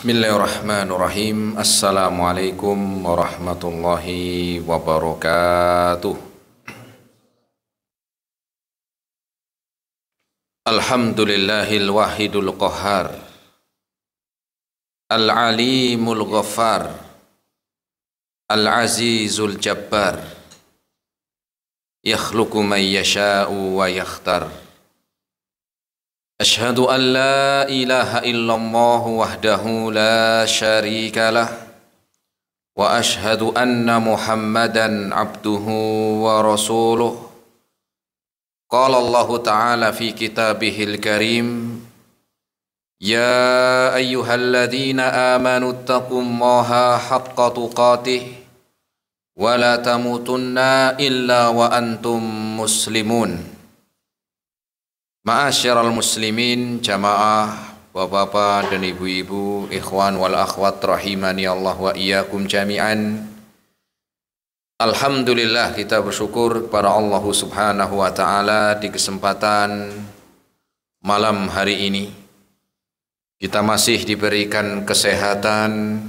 Bismillahirrahmanirrahim. Assalamualaikum warahmatullahi wabarakatuh. Alhamdulillahil wahidul qahhar, al-alimul ghaffar, al-azizul jabbar, yakhluqu man yasha'u wa yakhtar. Ashhadu an la ilaha illallah wahdahu la syarika lah wa ashhadu anna Muhammadan abduhu wa rasuluh. Qala Allah Ta'ala fi kitabihil karim, ya ayyuhalladzina amanu taqullaha haqqa tuqatih wa la tamutunna illa wa antum muslimun. Ma'asyiral muslimin, jamaah, bapak-bapak dan ibu-ibu, ikhwan wal akhwat rahimani Allah wa iyyakum jami'an. Alhamdulillah, kita bersyukur kepada Allah Subhanahu wa taala di kesempatan malam hari ini. Kita masih diberikan kesehatan,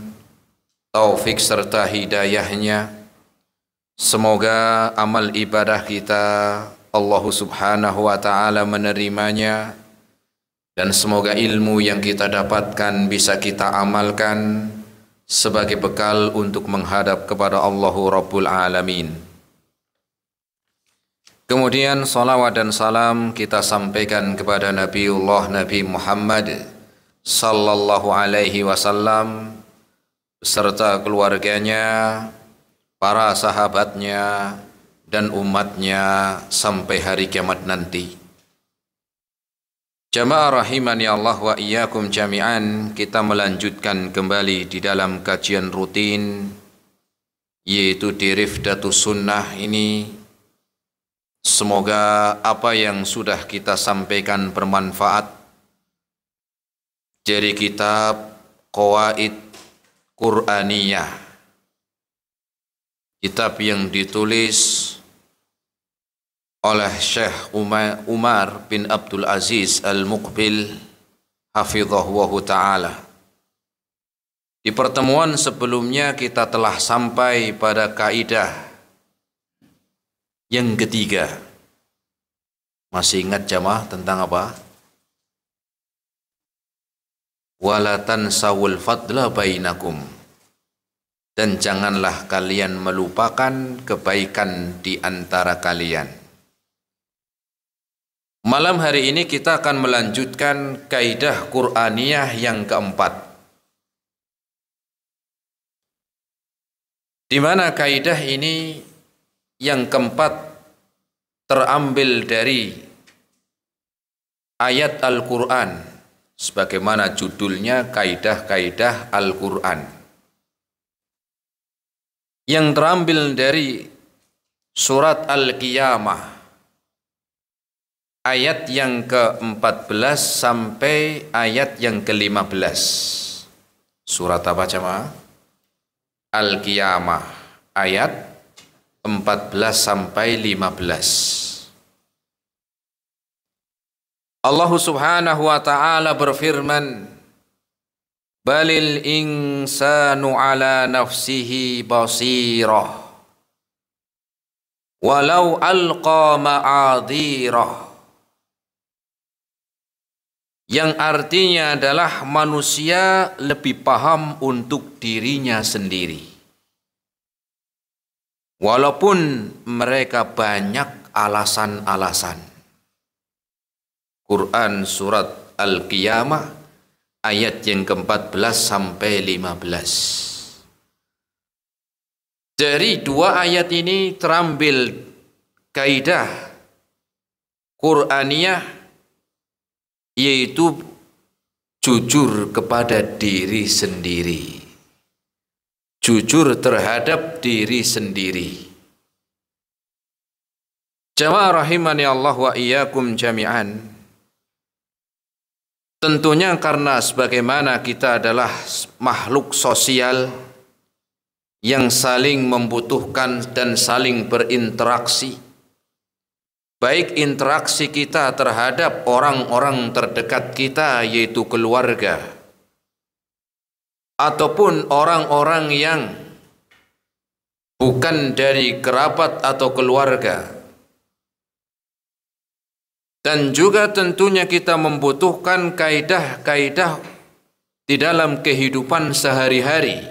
taufik serta hidayahnya. Semoga amal ibadah kita Allah Subhanahu wa ta'ala menerimanya, dan semoga ilmu yang kita dapatkan bisa kita amalkan sebagai bekal untuk menghadap kepada Allahu Rabbul Alamin. Kemudian salawat dan salam kita sampaikan kepada Nabiullah Nabi Muhammad sallallahu alaihi wasallam beserta keluarganya, para sahabatnya, dan umatnya sampai hari kiamat nanti. Jamaah rahimani Allah wa iyyakum jami'an, kita melanjutkan kembali di dalam kajian rutin, yaitu di Rifdatus Sunnah ini. Semoga apa yang sudah kita sampaikan bermanfaat dari kitab Qawaid Qur'aniyah, kitab yang ditulis oleh Syekh Umar bin Abdul Aziz Al-Muqbil hafizahullah ta'ala. Di pertemuan sebelumnya kita telah sampai pada kaidah yang ketiga. Masih ingat jamaah tentang apa? Wala tansawul fadla bainakum, dan janganlah kalian melupakan kebaikan di antara kalian. Malam hari ini kita akan melanjutkan kaidah Qur'aniyah yang keempat, di mana kaidah ini yang keempat terambil dari ayat Al-Quran, sebagaimana judulnya kaidah-kaidah Al-Quran, yang terambil dari surat Al-Qiyamah ayat yang ke-14 sampai ayat yang ke-15. Surat apa jemaah? Al-Qiyamah ayat 14 sampai 15. Allah Subhanahu wa ta'ala berfirman, balil insanu ala nafsihi basirah walau alqa ma'adhirah, yang artinya adalah manusia lebih paham untuk dirinya sendiri, walaupun mereka banyak alasan-alasan. Quran surat Al-Qiyamah ayat yang ke-14 sampai 15. Dari dua ayat ini terambil kaidah Qur'aniyah, yaitu jujur kepada diri sendiri, jujur terhadap diri sendiri. Jamaah rahimani Allah wa iyyakum jami'an, tentunya karena sebagaimana kita adalah makhluk sosial yang saling membutuhkan dan saling berinteraksi, baik interaksi kita terhadap orang-orang terdekat kita, yaitu keluarga, ataupun orang-orang yang bukan dari kerabat atau keluarga. Dan juga tentunya kita membutuhkan kaidah-kaidah di dalam kehidupan sehari-hari.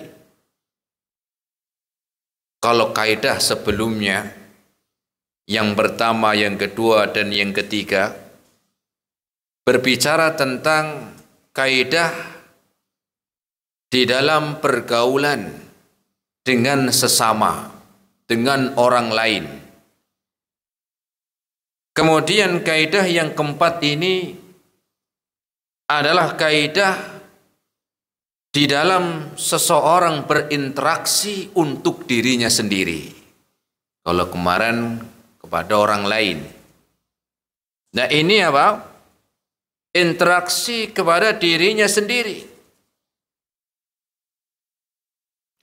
Kalau kaidah sebelumnya, yang pertama, yang kedua, dan yang ketiga, berbicara tentang kaidah di dalam pergaulan dengan sesama, dengan orang lain. Kemudian kaidah yang keempat ini adalah kaidah di dalam seseorang berinteraksi untuk dirinya sendiri. Kalau kemarin kepada orang lain. Nah ini apa? Interaksi kepada dirinya sendiri.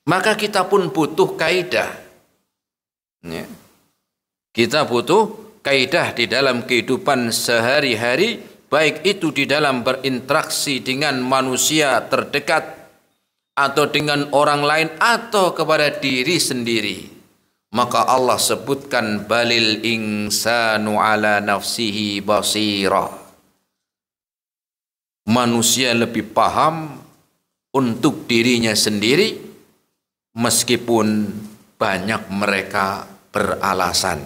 Maka kita pun butuh kaidah. Ya. Kita butuh kaidah di dalam kehidupan sehari-hari, baik itu di dalam berinteraksi dengan manusia terdekat, atau dengan orang lain, atau kepada diri sendiri. Maka Allah sebutkan balil insanu ala nafsihi basira. Manusia lebih paham untuk dirinya sendiri, meskipun banyak mereka beralasan.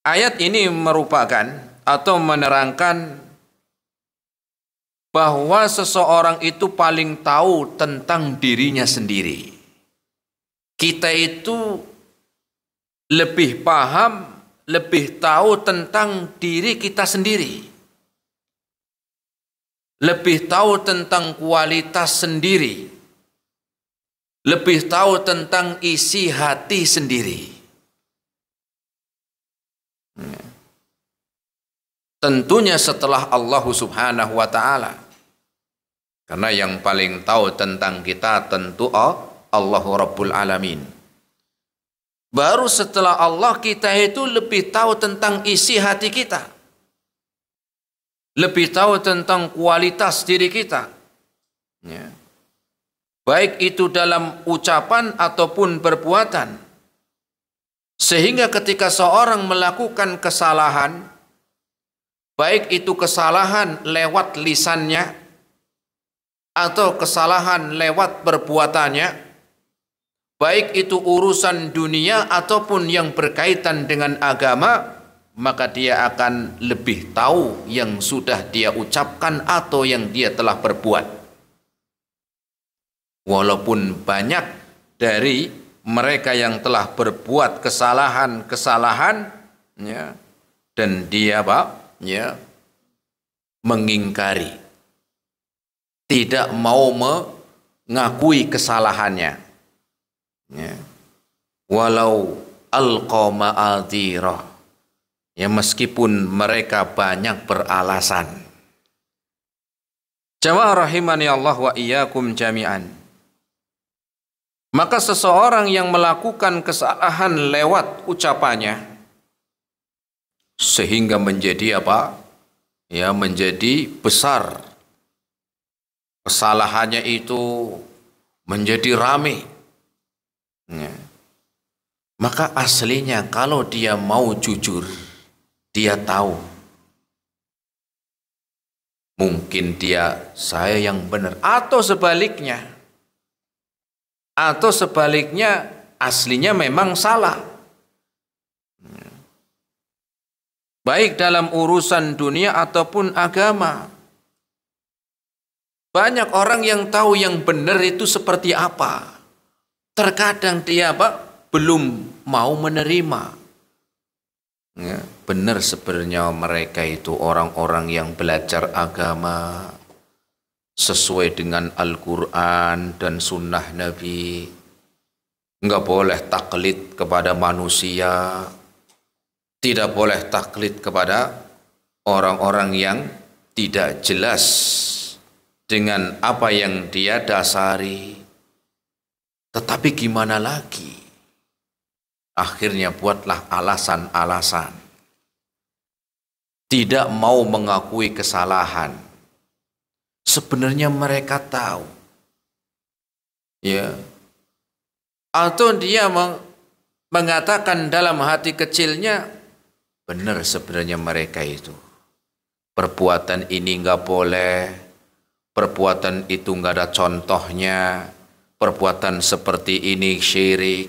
Ayat ini merupakan atau menerangkan bahwa seseorang itu paling tahu tentang dirinya sendiri. Kita itu lebih paham, lebih tahu tentang diri kita sendiri. Lebih tahu tentang kualitas sendiri. Lebih tahu tentang isi hati sendiri. Tentunya setelah Allah Subhanahu wa ta'ala. Karena yang paling tahu tentang kita tentu Allah Rabbul Alamin. Baru setelah Allah kita itu lebih tahu tentang isi hati kita. Lebih tahu tentang kualitas diri kita. Ya. Baik itu dalam ucapan ataupun perbuatan. Sehingga ketika seorang melakukan kesalahan, baik itu kesalahan lewat lisannya atau kesalahan lewat perbuatannya, baik itu urusan dunia ataupun yang berkaitan dengan agama, maka dia akan lebih tahu yang sudah dia ucapkan atau yang dia telah berbuat. Walaupun banyak dari mereka yang telah berbuat kesalahan-kesalahan, ya, dan dia ya, mengingkari, tidak mau mengakui kesalahannya, ya. Walau alqa ma'adhirah, ya, meskipun mereka banyak beralasan. Jamaah rahimani Allah wa iyyakum jami'an. Maka seseorang yang melakukan kesalahan lewat ucapannya, sehingga menjadi apa? Ya, menjadi besar. Kesalahannya itu menjadi rame. Ya. Maka aslinya kalau dia mau jujur, dia tahu. Mungkin saya yang benar, atau sebaliknya. Atau sebaliknya aslinya memang salah. Baik dalam urusan dunia ataupun agama. Banyak orang yang tahu yang benar itu seperti apa. Terkadang dia belum mau menerima. Ya, benar sebenarnya mereka itu orang-orang yang belajar agama sesuai dengan Al-Quran dan Sunnah Nabi. Enggak boleh taklid kepada manusia. Tidak boleh taklid kepada orang-orang yang tidak jelas dengan apa yang dia dasari. Tetapi gimana lagi? Akhirnya buatlah alasan-alasan. Tidak mau mengakui kesalahan. sebenarnya mereka tahu. Ya. Atau dia mengatakan dalam hati kecilnya, benar sebenarnya mereka itu. Perbuatan ini enggak boleh, perbuatan itu enggak ada contohnya, perbuatan seperti ini syirik,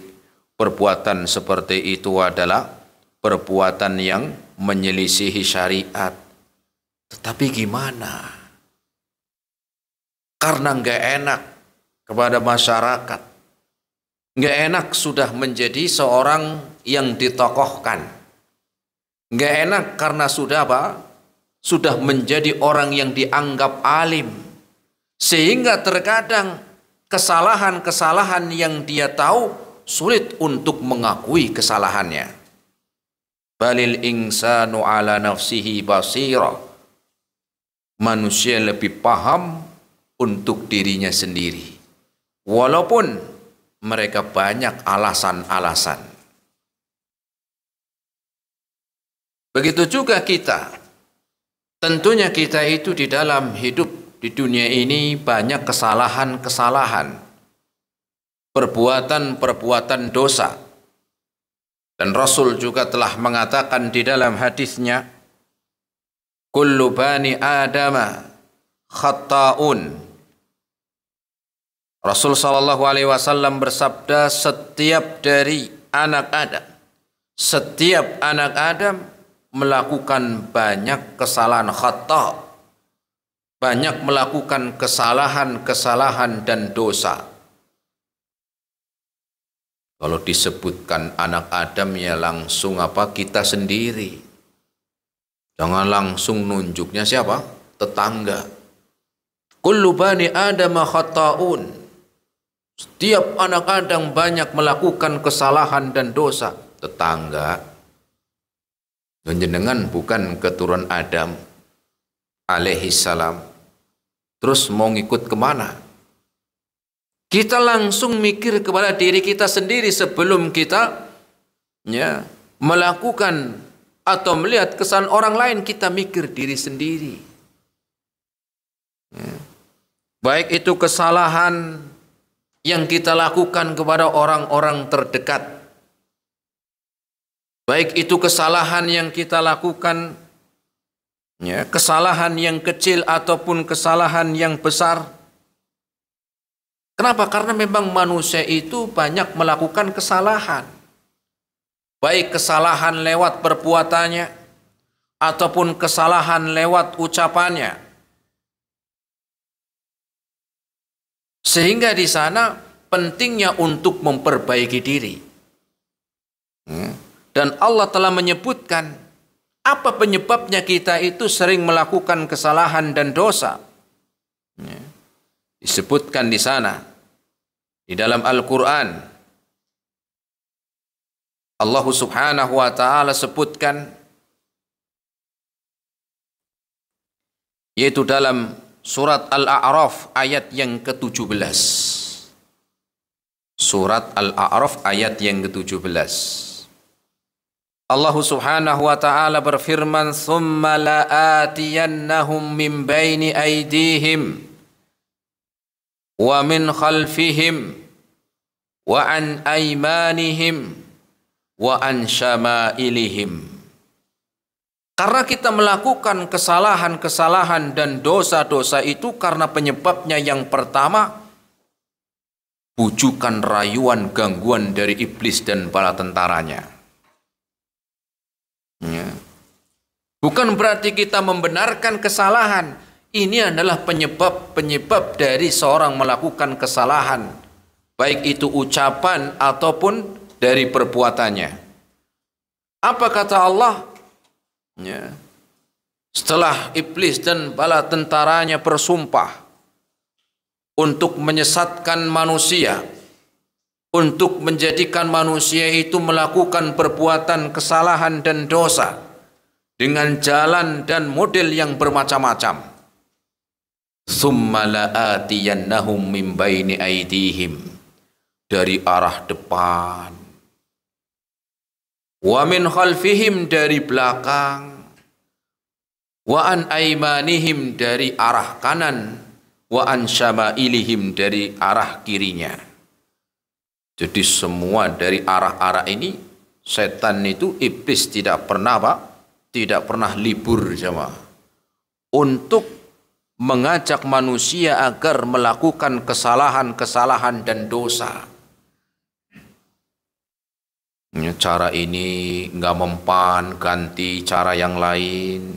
perbuatan seperti itu adalah perbuatan yang menyelisihi syariat. Tetapi gimana? Karena enggak enak kepada masyarakat, enggak enak sudah menjadi seorang yang ditokohkan, enggak enak karena sudah apa? Sudah menjadi orang yang dianggap alim, sehingga terkadang kesalahan-kesalahan yang dia tahu sulit untuk mengakui kesalahannya. Balil insanu ala nafsihi basira. Manusia lebih paham untuk dirinya sendiri, walaupun mereka banyak alasan-alasan. Begitu juga kita. Tentunya kita itu di dalam hidup di dunia ini banyak kesalahan-kesalahan, perbuatan-perbuatan dosa. Dan Rasul juga telah mengatakan di dalam hadisnya, kullu bani adama khata'un. Rasul sallallahu alaihi wasallam bersabda, setiap anak Adam melakukan banyak kesalahan khata', banyak melakukan kesalahan-kesalahan dan dosa. Kalau disebutkan anak Adam ya langsung apa? Kita sendiri. Jangan langsung nunjuknya siapa? Tetangga. Kullu bani Adam khata'un. Setiap anak Adam banyak melakukan kesalahan dan dosa. Tetangga. Jenengan bukan keturunan Adam alaihi salam. Terus mau ngikut kemana? Kita langsung mikir kepada diri kita sendiri sebelum kita melakukan atau melihat kesalahan orang lain. Kita mikir diri sendiri. Baik itu kesalahan yang kita lakukan kepada orang-orang terdekat, baik itu kesalahan yang kita lakukan, kesalahan yang kecil ataupun kesalahan yang besar. Kenapa? Karena memang manusia itu banyak melakukan kesalahan. Baik kesalahan lewat perbuatannya ataupun kesalahan lewat ucapannya. Sehingga di sana pentingnya untuk memperbaiki diri. Dan Allah telah menyebutkan apa penyebabnya kita itu sering melakukan kesalahan dan dosa. Disebutkan di sana di dalam Al-Quran. Allah Subhanahu wa taala sebutkan, yaitu dalam surat Al-A'raf ayat yang ke-17. Surat Al-A'raf ayat yang ke-17. Allah Subhanahu wa taala berfirman, "Tsumma la'atiyannahum min baini aydihim wa min khalfihim wa an aymanihim wa an syama'ilihim." Karena kita melakukan kesalahan-kesalahan dan dosa-dosa itu karena penyebabnya yang pertama, bujukan, rayuan, gangguan dari iblis dan bala tentaranya. Bukan berarti kita membenarkan kesalahan. Ini adalah penyebab dari seorang melakukan kesalahan, baik itu ucapan ataupun dari perbuatannya. Apa kata Allah? Setelah iblis dan bala tentaranya bersumpah untuk menyesatkan manusia, untuk menjadikan manusia itu melakukan perbuatan kesalahan dan dosa dengan jalan dan model yang bermacam-macam. Tsumma la'atiyannahum min baini aydihim, dari arah depan, wa min khalfihim, dari belakang, wa an aymanihim, dari arah kanan wa an syama'ilihim, dari arah kirinya. Jadi semua dari arah-arah ini setan itu, iblis tidak pernah tidak pernah libur jemaah untuk mengajak manusia agar melakukan kesalahan-kesalahan dan dosa. Cara ini nggak mempan, ganti cara yang lain.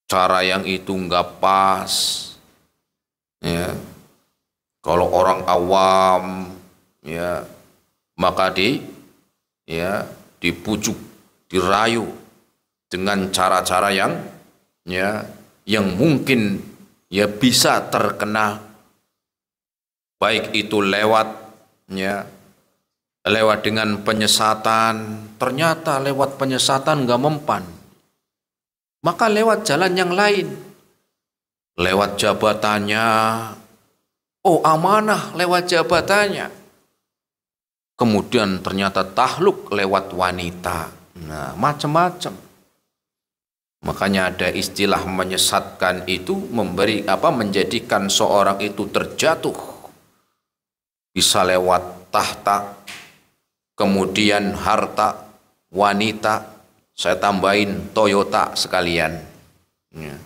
Cara yang itu nggak pas. Ya, kalau orang awam, ya, maka dipujuk, dirayu dengan cara-cara yang mungkin bisa terkena, baik itu lewat dengan penyesatan. Ternyata lewat penyesatan nggak mempan, maka lewat jalan yang lain. Lewat jabatannya, amanah lewat jabatannya. Kemudian ternyata tahluk lewat wanita. Nah, macam-macam. Makanya ada istilah menyesatkan itu menjadikan seorang itu terjatuh. Bisa lewat tahta, kemudian harta, wanita, saya tambahin Toyota sekalian. Ya.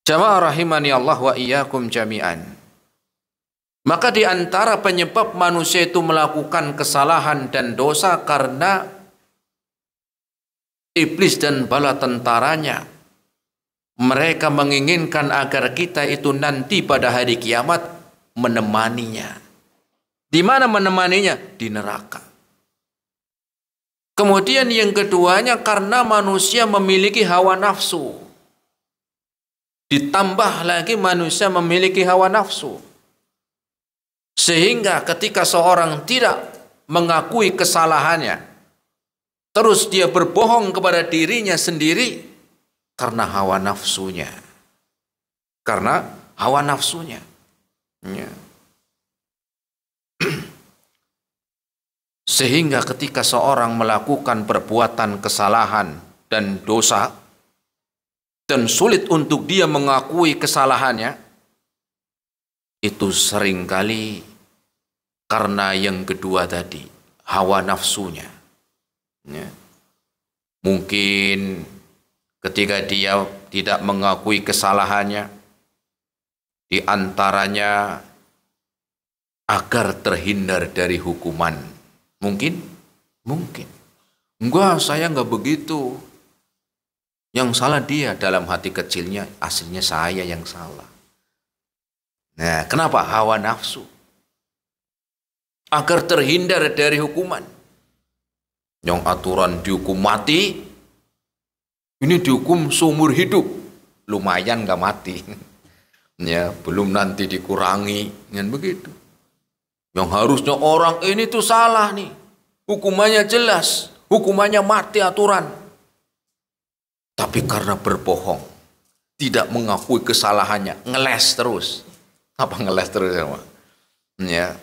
Jamaah rahimani Allah wa iyyakum jami'an. Maka di antara penyebab manusia itu melakukan kesalahan dan dosa karena iblis dan bala tentaranya. Mereka menginginkan agar kita itu nanti pada hari kiamat menemaninya. Di mana menemaninya? Di neraka. Kemudian yang keduanya karena manusia memiliki hawa nafsu. Ditambah lagi manusia memiliki hawa nafsu. Sehingga ketika seorang tidak mengakui kesalahannya, terus dia berbohong kepada dirinya sendiri karena hawa nafsunya. Karena hawa nafsunya. Ya. Sehingga ketika seorang melakukan perbuatan kesalahan dan dosa, dan sulit untuk dia mengakui kesalahannya, itu seringkali karena yang kedua tadi, hawa nafsunya. Ya. Mungkin ketika dia tidak mengakui kesalahannya, di antaranya agar terhindar dari hukuman. Mungkin. Enggak, saya enggak begitu. Yang salah dia, dalam hati kecilnya, aslinya saya yang salah. Nah, kenapa? Hawa nafsu. Agar terhindar dari hukuman. Yang aturan dihukum mati, ini dihukum seumur hidup. Lumayan gak mati. Ya, belum nanti dikurangi. Kan begitu. Yang harusnya orang ini tuh salah nih. Hukumannya jelas. Hukumannya mati aturan. Tapi karena berbohong, tidak mengakui kesalahannya, ngeles terus. Apa ngeles terus ya?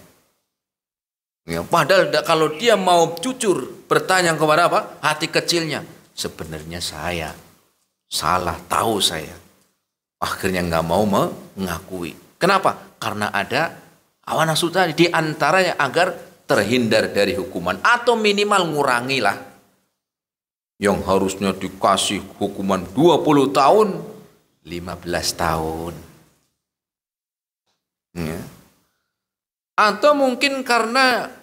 Ya, padahal kalau dia mau jujur bertanya kepada hati kecilnya, sebenarnya saya salah, tahu saya. Akhirnya nggak mau mengakui. Kenapa? Karena ada hawa nafsu tadi, di antaranya agar terhindar dari hukuman atau minimal ngurangilah. Yang harusnya dikasih hukuman 20 tahun, 15 tahun. Ya. Atau mungkin karena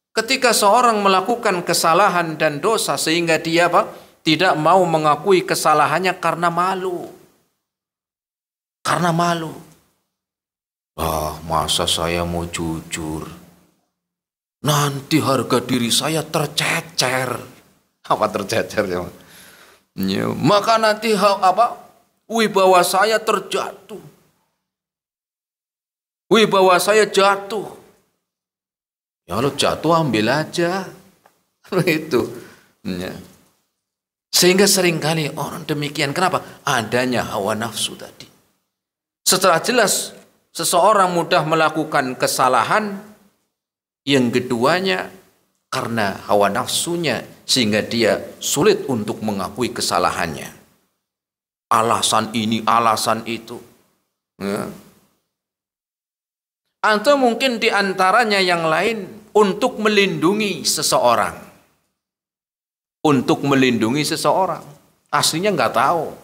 ketika seorang melakukan kesalahan dan dosa sehingga dia tidak mau mengakui kesalahannya karena malu. Karena malu. Masa saya mau jujur? Nanti harga diri saya tercecer. Apa tercecer ya? Maka nanti wibawa saya terjatuh. Wibawa saya jatuh. Ya kalau jatuh ambil aja. Itu. Ya. Sehingga seringkali orang demikian. Kenapa? Adanya hawa nafsu tadi. Setelah jelas seseorang mudah melakukan kesalahan, yang keduanya karena hawa nafsunya sehingga dia sulit untuk mengakui kesalahannya. Alasan ini, alasan itu. Ya. Atau mungkin diantaranya yang lain untuk melindungi seseorang. Untuk melindungi seseorang. Aslinya nggak tahu.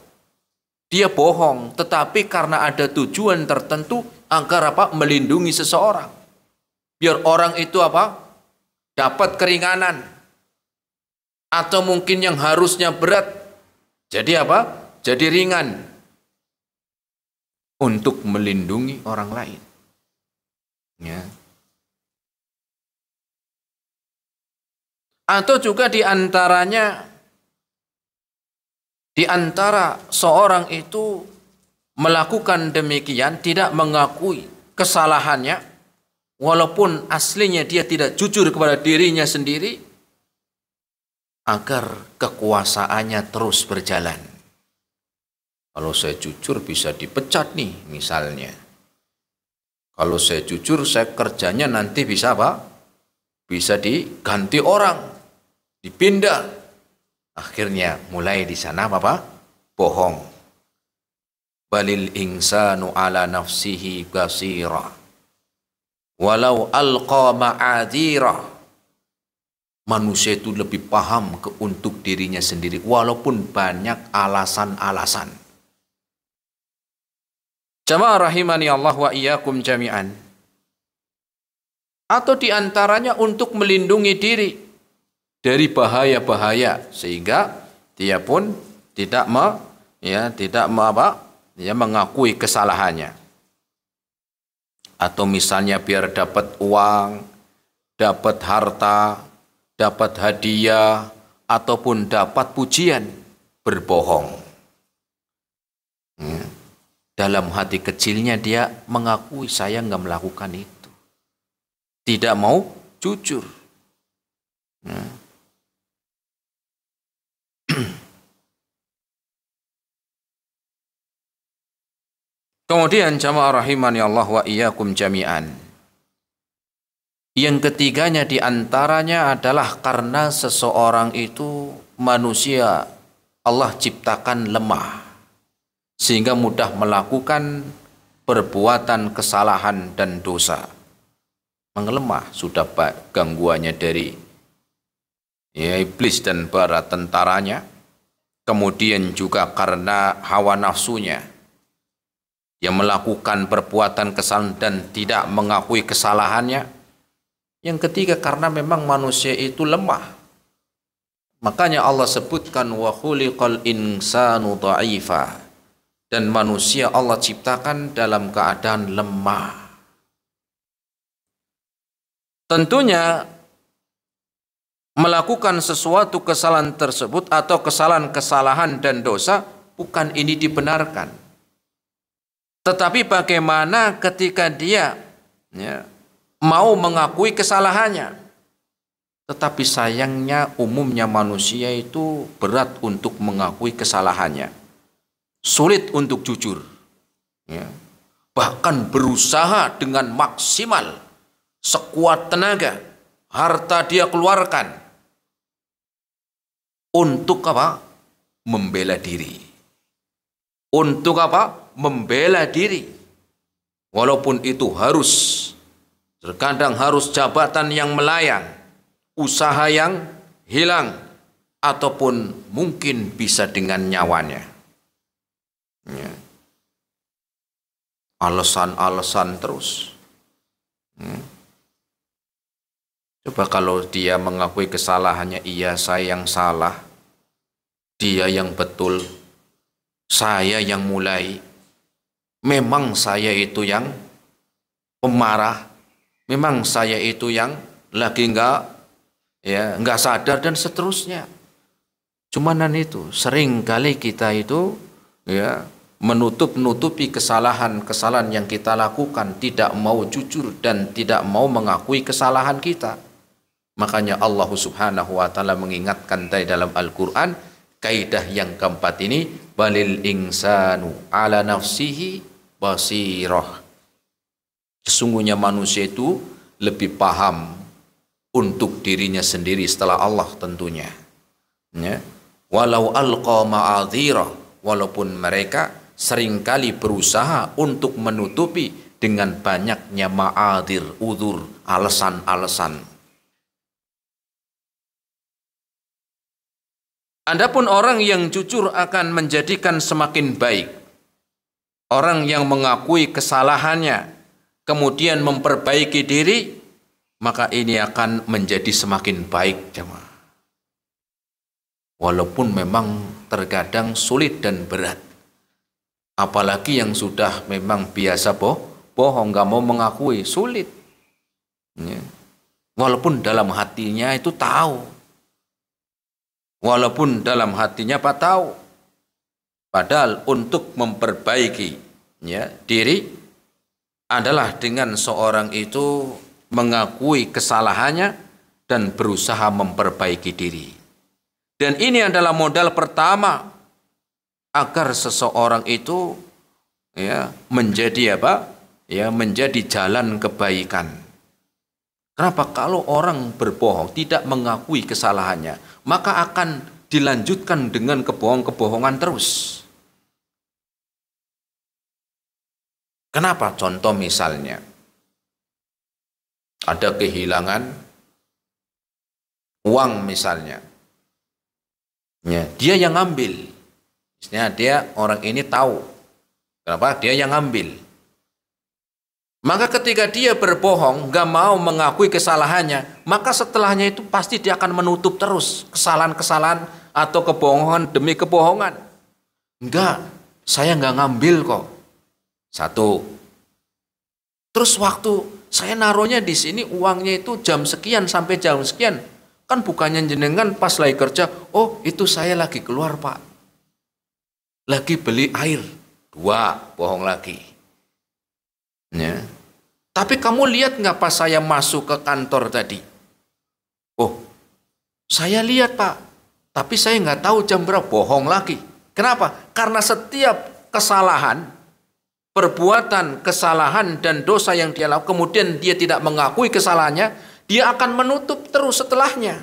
Dia bohong, tetapi karena ada tujuan tertentu agar apa? Melindungi seseorang. Biar orang itu apa? Dapat keringanan. Atau mungkin yang harusnya berat. Jadi apa? Jadi ringan. Untuk melindungi orang lain. Ya. Atau juga di antara seorang itu melakukan demikian tidak mengakui kesalahannya walaupun aslinya dia tidak jujur kepada dirinya sendiri agar kekuasaannya terus berjalan. Kalau saya jujur bisa dipecat nih misalnya. Kalau saya jujur, saya kerjanya nanti bisa apa? Bisa diganti orang, dipindah. Akhirnya mulai di sana apa? Bohong. Balil insanu ala nafsihi basira. Walau alqa ma'adhira. Manusia itu lebih paham untuk dirinya sendiri, walaupun banyak alasan-alasan. Jamaah rahimani Allah wa iyyakum jami'an. Atau diantaranya untuk melindungi diri dari bahaya-bahaya sehingga dia pun tidak mengakui kesalahannya. Atau misalnya biar dapat uang, dapat harta, dapat hadiah ataupun dapat pujian, berbohong. Dalam hati kecilnya dia mengakui saya nggak melakukan itu. Tidak mau jujur. Kemudian jamaah rahimani Allah wa iyyakum jami'an. Yang ketiganya diantaranya adalah karena seseorang itu manusia Allah ciptakan lemah. Sehingga mudah melakukan perbuatan kesalahan dan dosa. Mengelemah sudah gangguannya dari iblis dan para tentaranya. Kemudian juga karena hawa nafsunya. Yang melakukan perbuatan kesalahan dan tidak mengakui kesalahannya. Yang ketiga karena memang manusia itu lemah. Makanya Allah sebutkan wa khuliqal insanu dha'ifa. Dan manusia Allah ciptakan dalam keadaan lemah. Tentunya melakukan sesuatu kesalahan tersebut atau kesalahan dan dosa bukan ini dibenarkan. Tetapi bagaimana ketika dia mau mengakui kesalahannya. Tetapi sayangnya umumnya manusia itu berat untuk mengakui kesalahannya. Sulit untuk jujur. Bahkan berusaha dengan maksimal. Sekuat tenaga. Harta dia keluarkan. Untuk apa? Membela diri. Untuk apa? Membela diri. Walaupun itu harus. Terkadang harus jabatan yang melayang. Usaha yang hilang. Ataupun mungkin bisa dengan nyawanya. Alasan-alasan terus. Coba kalau dia mengakui kesalahannya, iya saya yang salah, dia yang betul, saya yang mulai, memang saya itu yang pemarah, memang saya itu yang lagi nggak sadar dan seterusnya. Cumanan itu sering kali kita itu menutupi kesalahan-kesalahan yang kita lakukan, tidak mau jujur dan tidak mau mengakui kesalahan kita. Makanya Allah Subhanahu wa taala mengingatkan dari dalam Al-Qur'an kaidah yang keempat ini, balil insanu ala nafsihi basirah. Sesungguhnya manusia itu lebih paham untuk dirinya sendiri setelah Allah tentunya. Walau alqa ma'adhira, walaupun mereka seringkali berusaha untuk menutupi dengan banyaknya ma'adir, udzur, alasan-alasan. Adapun orang yang jujur akan menjadikan semakin baik. Orang yang mengakui kesalahannya, kemudian memperbaiki diri, maka ini akan menjadi semakin baik, jemaah. Walaupun memang terkadang sulit dan berat. Apalagi yang sudah memang biasa bohong, nggak mau mengakui, sulit. Ya. Walaupun dalam hatinya itu tahu. Walaupun dalam hatinya Pak tahu. Padahal untuk memperbaiki diri adalah dengan seorang itu mengakui kesalahannya dan berusaha memperbaiki diri. Dan ini adalah modal pertama agar seseorang itu menjadi menjadi jalan kebaikan. Kenapa? Kalau orang berbohong tidak mengakui kesalahannya, maka akan dilanjutkan dengan kebohongan terus. Kenapa? Contoh misalnya, ada kehilangan uang misalnya. Dia yang ngambil. Misalnya orang ini tahu. Kenapa? Dia yang ngambil. Maka ketika dia berbohong, nggak mau mengakui kesalahannya, maka setelahnya itu pasti dia akan menutup terus kesalahan-kesalahan atau kebohongan demi kebohongan. Enggak, saya nggak ngambil kok. Satu. Terus waktu saya naruhnya di sini uangnya itu jam sekian sampai jam sekian. Kan bukannya jenengan pas lagi kerja, oh itu saya lagi keluar Pak. Lagi beli air. Dua, bohong lagi. Ya. Tapi kamu lihat nggak pas saya masuk ke kantor tadi? Oh, saya lihat Pak. Tapi saya nggak tahu jam berapa, bohong lagi. Kenapa? Karena setiap kesalahan, perbuatan, kesalahan dan dosa yang dia lakukan, kemudian dia tidak mengakui kesalahannya, dia akan menutup terus setelahnya.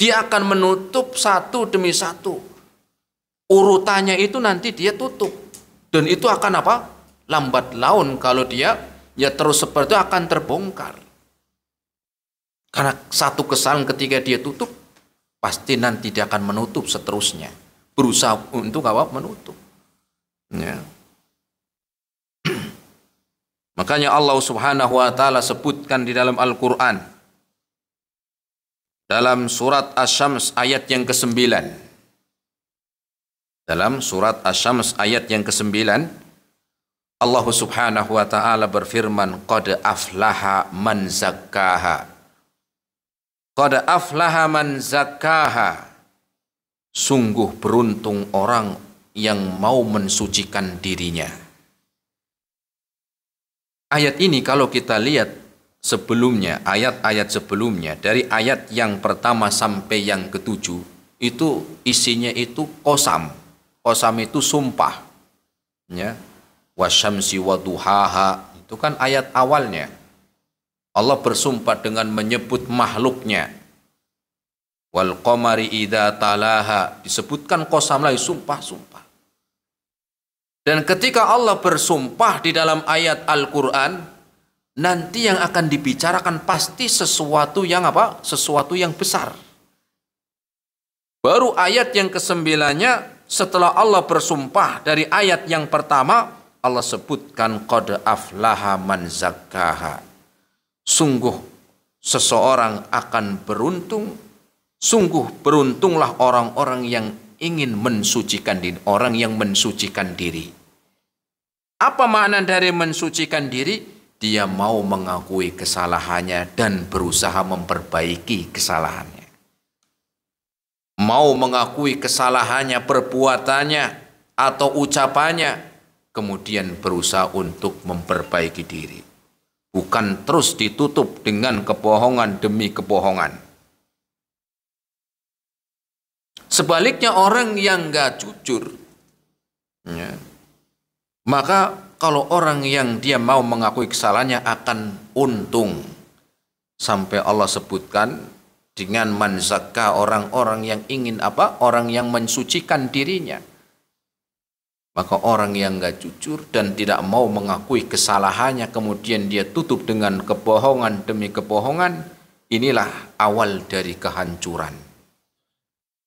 Dia akan menutup satu demi satu. Urutannya itu nanti dia tutup. Dan itu akan apa? Lambat laun kalau dia terus seperti itu akan terbongkar. Karena satu kesalahan ketika dia tutup, pasti nanti dia akan menutup seterusnya. Berusaha untuk apa? Menutup. Ya. Makanya Allah Subhanahu wa taala sebutkan di dalam Al-Qur'an dalam surat Asy-Syams ayat yang ke-9. Dalam surat Asy-Syams ayat yang ke-9 Allah Subhanahu wa taala berfirman, qad aflaha man zakkaha. Qad aflaha man zakkaha. Sungguh beruntung orang yang mau mensucikan dirinya. Ayat ini kalau kita lihat sebelumnya, ayat-ayat sebelumnya, dari ayat yang pertama sampai yang ke-7, itu isinya itu qasam. Qasam itu sumpah. Ya. Wasyamsi waduhaha, itu kan ayat awalnya. Allah bersumpah dengan menyebut makhluknya. Wal qamari idza talaha, disebutkan qasam lagi, sumpah-sumpah. Dan ketika Allah bersumpah di dalam ayat Al-Quran, nanti yang akan dibicarakan pasti sesuatu yang apa? Sesuatu yang besar. Baru ayat yang ke-9-nya, setelah Allah bersumpah dari ayat yang pertama, Allah sebutkan qad aflaha man zakkaha. Sungguh seseorang akan beruntung, sungguh beruntunglah orang-orang yang ingin mensucikan diri, orang yang mensucikan diri. Apa makna dari mensucikan diri? Dia mau mengakui kesalahannya dan berusaha memperbaiki kesalahannya. Mau mengakui kesalahannya, perbuatannya atau ucapannya, kemudian berusaha untuk memperbaiki diri. Bukan terus ditutup dengan kebohongan demi kebohongan. Sebaliknya orang yang nggak jujur, maka kalau orang yang dia mau mengakui kesalahannya akan untung. Sampai Allah sebutkan dengan man zakka, orang-orang yang ingin apa? Orang yang mensucikan dirinya. Maka orang yang nggak jujur dan tidak mau mengakui kesalahannya, kemudian dia tutup dengan kebohongan demi kebohongan, inilah awal dari kehancuran.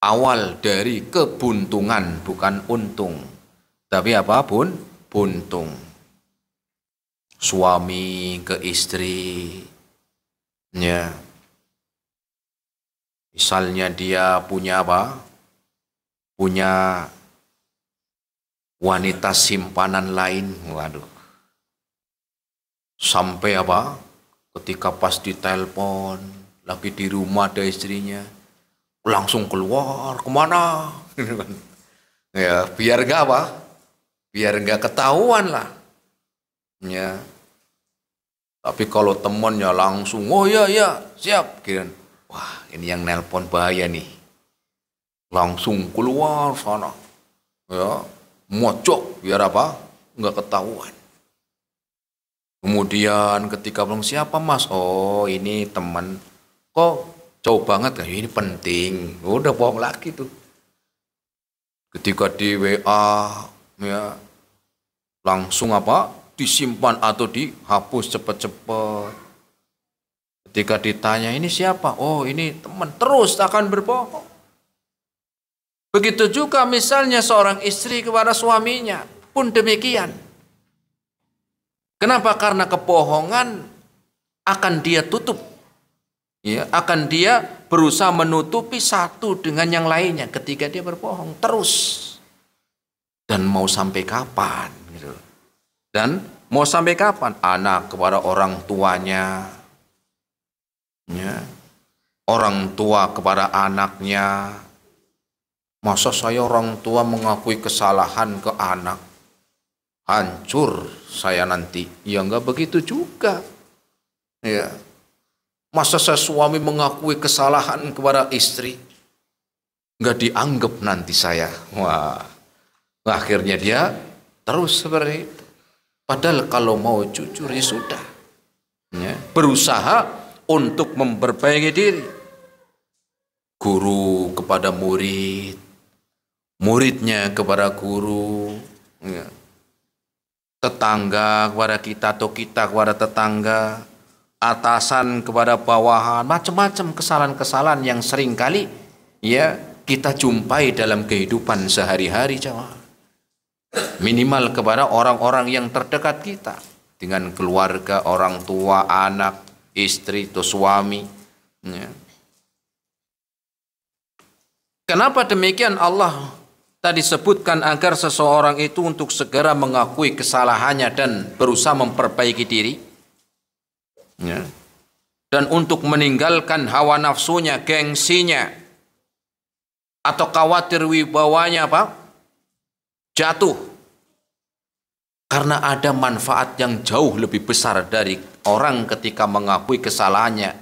Awal dari kebuntungan, bukan untung. Tapi apapun, buntung. Suami ke istri, ya. Misalnya dia punya apa? Punya wanita simpanan lain, waduh. Sampai apa? Ketika pas ditelepon, lagi di rumah ada istrinya, langsung keluar kemana? Ya, biar gak apa? Biar gak ketahuan lah. Ya. Tapi kalau temennya langsung, oh ya ya siap, kira, wah ini yang nelpon bahaya nih. Langsung keluar sana, ya, mocok biar apa? Nggak ketahuan. Kemudian ketika bilang siapa mas? Oh ini teman. Kok jauh banget kan? Ini penting. Udah bohong lagi tuh. Ketika di WA, ya, langsung apa? Disimpan atau dihapus cepet-cepet. Ketika ditanya ini siapa? Oh ini teman. Terus akan berbohong. Begitu juga misalnya seorang istri kepada suaminya pun demikian. Kenapa? Karena kebohongan akan dia tutup. Ya, akan dia berusaha menutupi satu dengan yang lainnya ketika dia berbohong terus. Dan mau sampai kapan? Gitu. Dan mau sampai kapan? Anak kepada orang tuanya. Ya. Orang tua kepada anaknya. Masa saya orang tua mengakui kesalahan ke anak? Hancur saya nanti. Ya enggak begitu juga. Ya. Masa saya suami mengakui kesalahan kepada istri? Enggak dianggap nanti saya. Wah. Akhirnya dia terus seperti itu. Padahal kalau mau jujur ya sudah. Ya. Berusaha untuk memperbaiki diri. Guru kepada murid. Muridnya kepada guru. Ya. Tetangga kepada kita atau kita kepada tetangga, atasan kepada bawahan, macam-macam kesalahan-kesalahan yang sering kali ya kita jumpai dalam kehidupan sehari-hari jemaah. Minimal kepada orang-orang yang terdekat kita, dengan keluarga, orang tua, anak, istri atau suami. Ya. Kenapa demikian? Allah tadi sebutkan agar seseorang itu untuk segera mengakui kesalahannya dan berusaha memperbaiki diri. Ya. Dan untuk meninggalkan hawa nafsunya, gengsinya, atau khawatir wibawanya apa? Jatuh. Karena ada manfaat yang jauh lebih besar dari orang ketika mengakui kesalahannya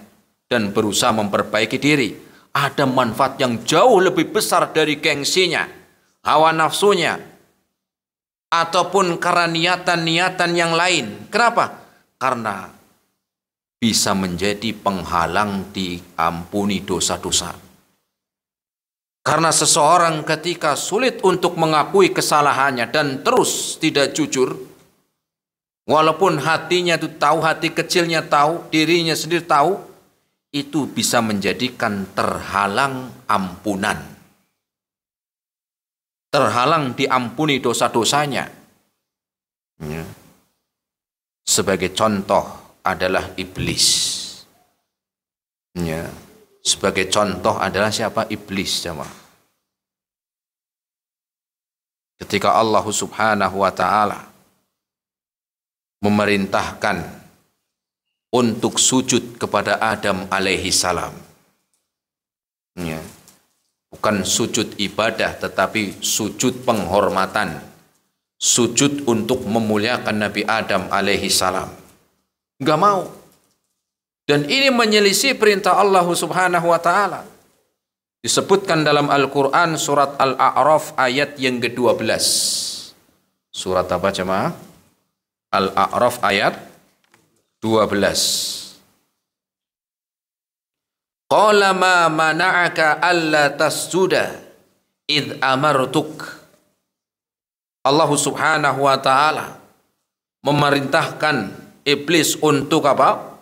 dan berusaha memperbaiki diri. Ada manfaat yang jauh lebih besar dari gengsinya, hawa nafsunya, ataupun karena niatan-niatan yang lain. Kenapa? Karena bisa menjadi penghalang diampuni dosa-dosa. Karena seseorang ketika sulit untuk mengakui kesalahannya dan terus tidak jujur, walaupun hatinya itu tahu, hati kecilnya tahu, dirinya sendiri tahu, itu bisa menjadikan terhalang ampunan. Terhalang diampuni dosa-dosanya. Ya. Sebagai contoh adalah iblis. Ya. Sebagai contoh adalah siapa? Iblis. Jemaah. Ketika Allah Subhanahu wa ta'ala memerintahkan untuk sujud kepada Adam alaihi salam. Ya. Bukan sujud ibadah tetapi sujud penghormatan. Sujud untuk memuliakan Nabi Adam alaihi salam. Enggak mau. Dan ini menyelisih perintah Allah Subhanahu wa taala. Disebutkan dalam Al-Qur'an surat Al-A'raf ayat yang ke-12. Surat apa jemaah? Al-A'raf ayat 12. Qala ma mana'aka alla tasjuda id amartuk. Allah Subhanahu wa taala memerintahkan iblis untuk apa?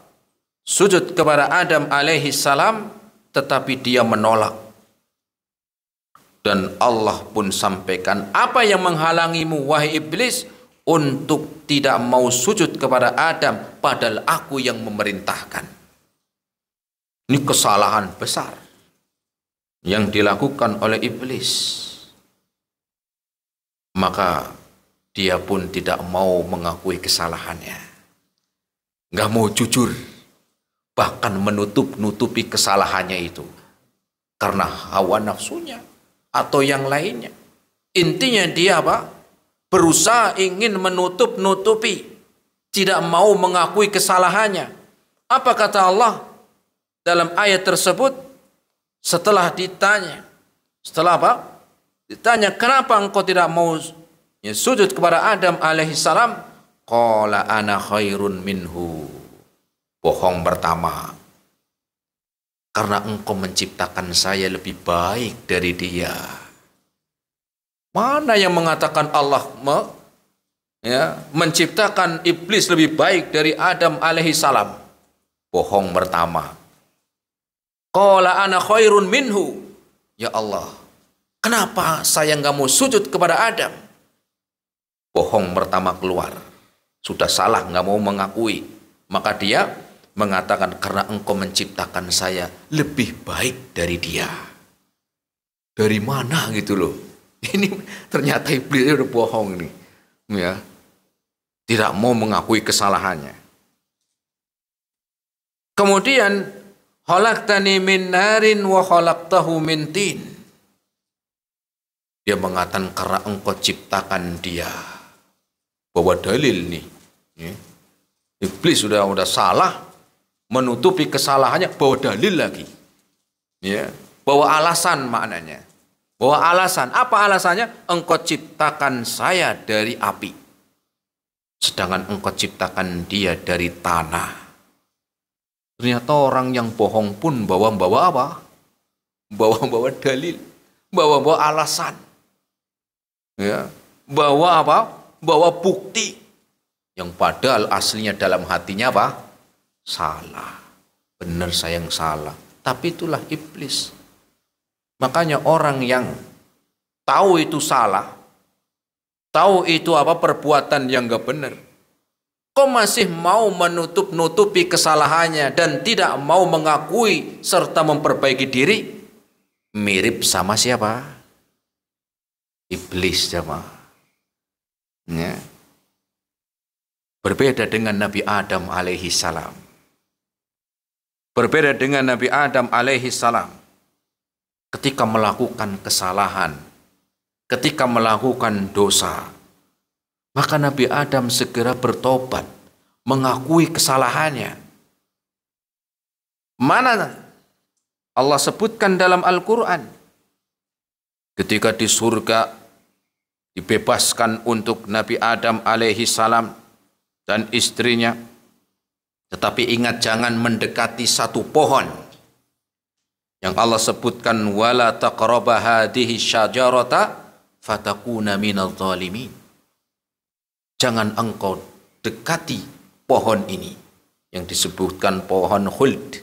Sujud kepada Adam alaihi salam, tetapi dia menolak. Dan Allah pun sampaikan, apa yang menghalangimu wahai iblis untuk tidak mau sujud kepada Adam padahal aku yang memerintahkan. Ini kesalahan besar yang dilakukan oleh iblis. Maka dia pun tidak mau mengakui kesalahannya, nggak mau jujur, bahkan menutupi kesalahannya itu karena hawa nafsunya atau yang lainnya. Intinya dia apa? Berusaha ingin menutupi, tidak mau mengakui kesalahannya. Apa kata Allah dalam ayat tersebut? Setelah ditanya, setelah apa? Ditanya, kenapa engkau tidak mau sujud kepada Adam alaihi salam? Qala ana khairun minhu. Bohong pertama. Karena engkau menciptakan saya lebih baik dari dia. Mana yang mengatakan Allah menciptakan iblis lebih baik dari Adam alaihi salam? Bohong pertama. Qala ana khairun minhu. Ya Allah, kenapa saya nggak mau sujud kepada Adam? Bohong pertama keluar. Sudah salah, nggak mau mengakui. Maka dia mengatakan, karena engkau menciptakan saya lebih baik dari dia. Dari mana gitu loh? Ini ternyata iblis udah bohong nih. Ya. Tidak mau mengakui kesalahannya. Kemudian khalaqtani min narin wa khalaqtahu min tin. Dia mengatakan karena engkau ciptakan dia. Bawa dalil nih. Ya. Iblis sudah salah, menutupi kesalahannya, bawa dalil lagi. Ya. Bawa alasan maknanya. Bawa alasan. Apa alasannya? Engkau ciptakan saya dari api. Sedangkan engkau ciptakan dia dari tanah. Ternyata orang yang bohong pun bawa-bawa apa? Bawa-bawa dalil, bawa-bawa alasan. Ya, bawa apa? Bawa bukti. Yang padahal aslinya dalam hatinya apa? Salah. Benar saya yang salah. Tapi itulah iblis. Makanya orang yang tahu itu salah, tahu itu apa perbuatan yang enggak benar, kok masih mau menutupi kesalahannya dan tidak mau mengakui serta memperbaiki diri? Mirip sama siapa? Iblis jemaah. Ya. Berbeda dengan Nabi Adam alaihi salam. Berbeda dengan Nabi Adam alaihi salam. Ketika melakukan kesalahan, ketika melakukan dosa, maka Nabi Adam segera bertobat, mengakui kesalahannya. Mana Allah sebutkan dalam Al-Quran, ketika di surga dibebaskan untuk Nabi Adam alaihi salam dan istrinya, tetapi ingat jangan mendekati satu pohon yang Allah sebutkan, wala taqraba hadhihi syajarata fatakuna minadh dhalimin. Jangan engkau dekati pohon ini yang disebutkan pohon khuld.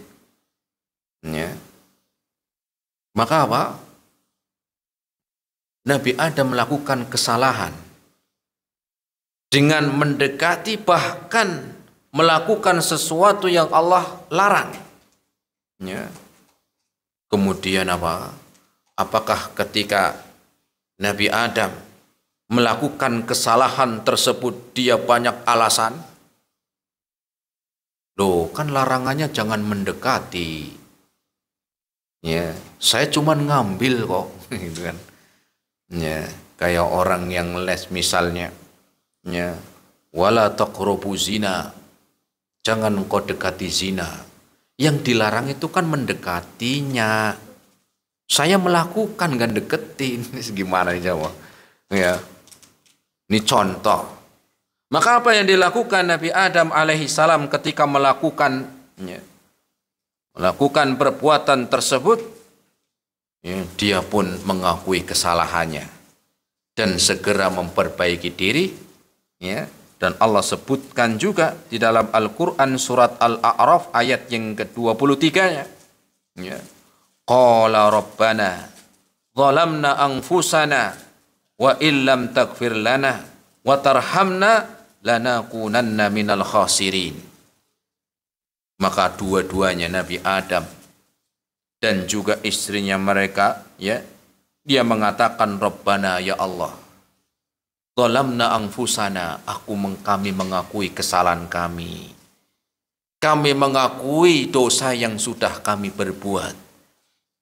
Ya. Maka apa? Nabi Adam melakukan kesalahan dengan mendekati, bahkan melakukan sesuatu yang Allah larang. Ya. Kemudian apa? Apakah ketika Nabi Adam melakukan kesalahan tersebut dia banyak alasan? Loh, kan larangannya jangan mendekati. Ya, saya cuma ngambil kok, gitu kan. Ya, kayak orang yang les misalnya. Ya, wala taqrabu zina. Jangan engkau dekati zina. Yang dilarang itu kan mendekatinya. Saya melakukan kan deketin. Gimana ini jawab? Ya. Ini contoh. Maka apa yang dilakukan Nabi Adam alaihi salam ketika melakukan perbuatan tersebut, ya, dia pun mengakui kesalahannya. dan segera memperbaiki diri, ya. Dan Allah sebutkan juga di dalam Al-Quran surat Al-A'raf ayat yang ke-23-nya, ya. Qala rabbana zalamna anfusana wa illam taghfir lana wa tarhamna lanakunanna minal khasirin. Maka dua-duanya Nabi Adam dan juga istrinya mereka, ya, dia mengatakan Rabbana, ya Allah, zalamna anfusana, kami mengakui kesalahan kami. Kami mengakui dosa yang sudah kami berbuat.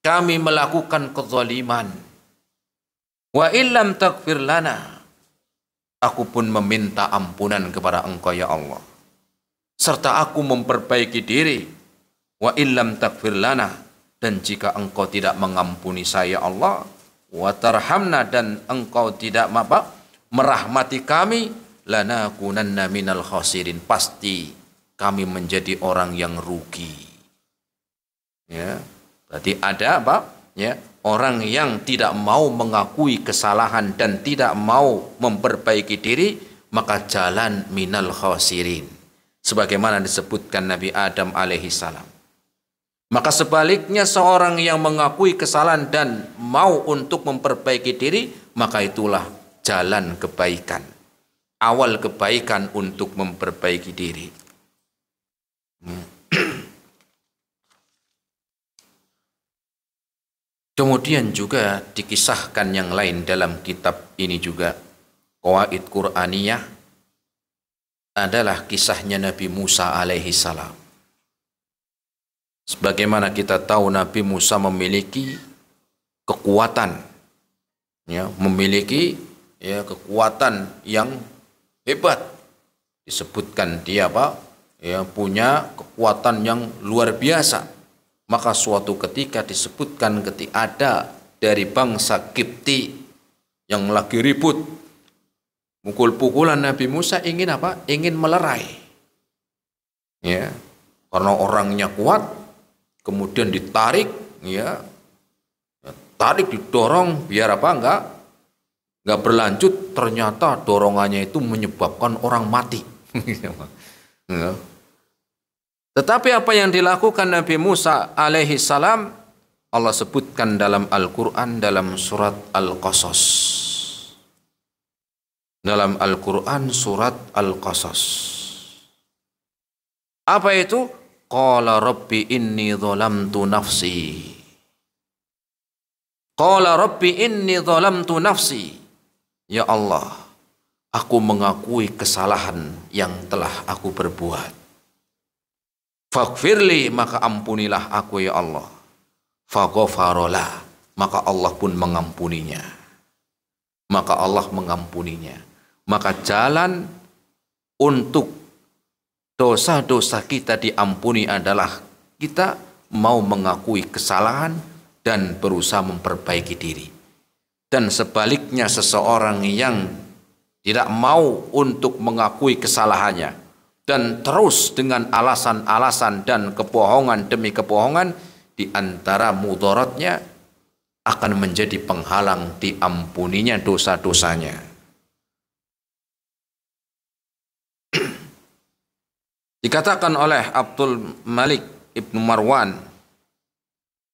Kami melakukan kezaliman. Wa illam taghfir lana, aku pun meminta ampunan kepada Engkau ya Allah. Serta aku memperbaiki diri. Wa illam taghfir lana, dan jika Engkau tidak mengampuni saya Allah, wa tarhamna, dan Engkau tidak merahmati kami, lanakunanna minal khasirin, pasti kami menjadi orang yang rugi. Ya, berarti ada apa? Ya, orang yang tidak mau mengakui kesalahan dan tidak mau memperbaiki diri, maka jalan minal khasirin, sebagaimana disebutkan Nabi Adam alaihi salam. Maka sebaliknya, seorang yang mengakui kesalahan dan mau untuk memperbaiki diri, maka itulah jalan kebaikan, awal kebaikan untuk memperbaiki diri. Kemudian juga dikisahkan yang lain dalam kitab ini juga, Qawaid Qur'aniyah, adalah kisahnya Nabi Musa alaihi salam. Sebagaimana kita tahu, Nabi Musa memiliki kekuatan, ya, memiliki, ya, kekuatan yang hebat. Disebutkan dia apa? Ya, punya kekuatan yang luar biasa. Maka suatu ketika disebutkan ketika ada dari bangsa Kipti yang lagi ribut, pukul-pukulan, Nabi Musa ingin apa? Ingin melerai. Ya, karena orangnya kuat, kemudian ditarik, ya, tarik, didorong, biar apa? Enggak berlanjut. Ternyata dorongannya itu menyebabkan orang mati. Ya. Tetapi apa yang dilakukan Nabi Musa alaihi salam, Allah sebutkan dalam Al-Quran, dalam surat Al-Qasas. Dalam Al-Quran surat Al-Qasas. Apa itu? Qala rabbi inni zalamtu nafsi. Qala rabbi inni zalamtu nafsi. Ya Allah, aku mengakui kesalahan yang telah aku berbuat. Faghfirli, maka ampunilah aku ya Allah. Faghfarolah, maka Allah pun mengampuninya. Maka Allah mengampuninya. Maka jalan untuk dosa-dosa kita diampuni adalah kita mau mengakui kesalahan dan berusaha memperbaiki diri. Dan sebaliknya, seseorang yang tidak mau untuk mengakui kesalahannya dan terus dengan alasan-alasan dan kebohongan demi kebohongan, di antara mudaratnya akan menjadi penghalang diampuninya dosa-dosanya. Dikatakan oleh Abdul Malik Ibnu Marwan,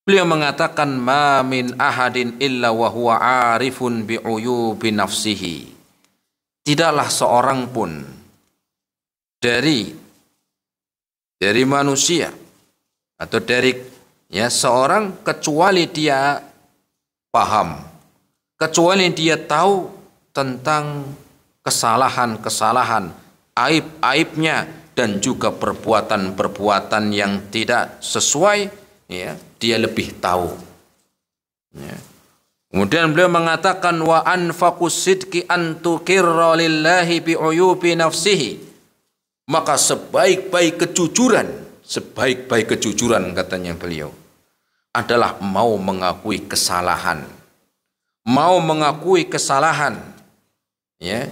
beliau mengatakan, ma min ahadin illa wa huwa arifun bi'uyubi nafsihi. Tidaklah seorang pun dari manusia atau dari, ya, seorang, kecuali dia paham, kecuali dia tahu tentang kesalahan-kesalahan, aib-aibnya, dan juga perbuatan-perbuatan yang tidak sesuai, ya, dia lebih tahu. Ya. Kemudian beliau mengatakan, wa anfaqus sidqi an tuqirra lillahi bi uyubi nafsihi. Maka sebaik-baik kejujuran katanya beliau adalah mau mengakui kesalahan. Mau mengakui kesalahan, ya,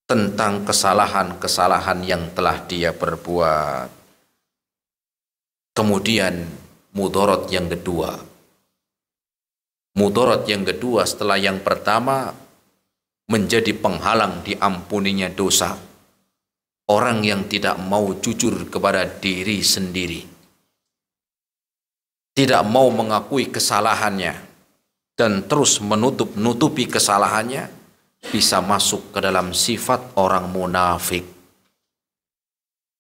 tentang kesalahan-kesalahan yang telah dia perbuat. Kemudian mudarat yang kedua. Mudarat yang kedua setelah yang pertama, menjadi penghalang diampuninya dosa. Orang yang tidak mau jujur kepada diri sendiri, tidak mau mengakui kesalahannya, dan terus menutupi kesalahannya, bisa masuk ke dalam sifat orang munafik.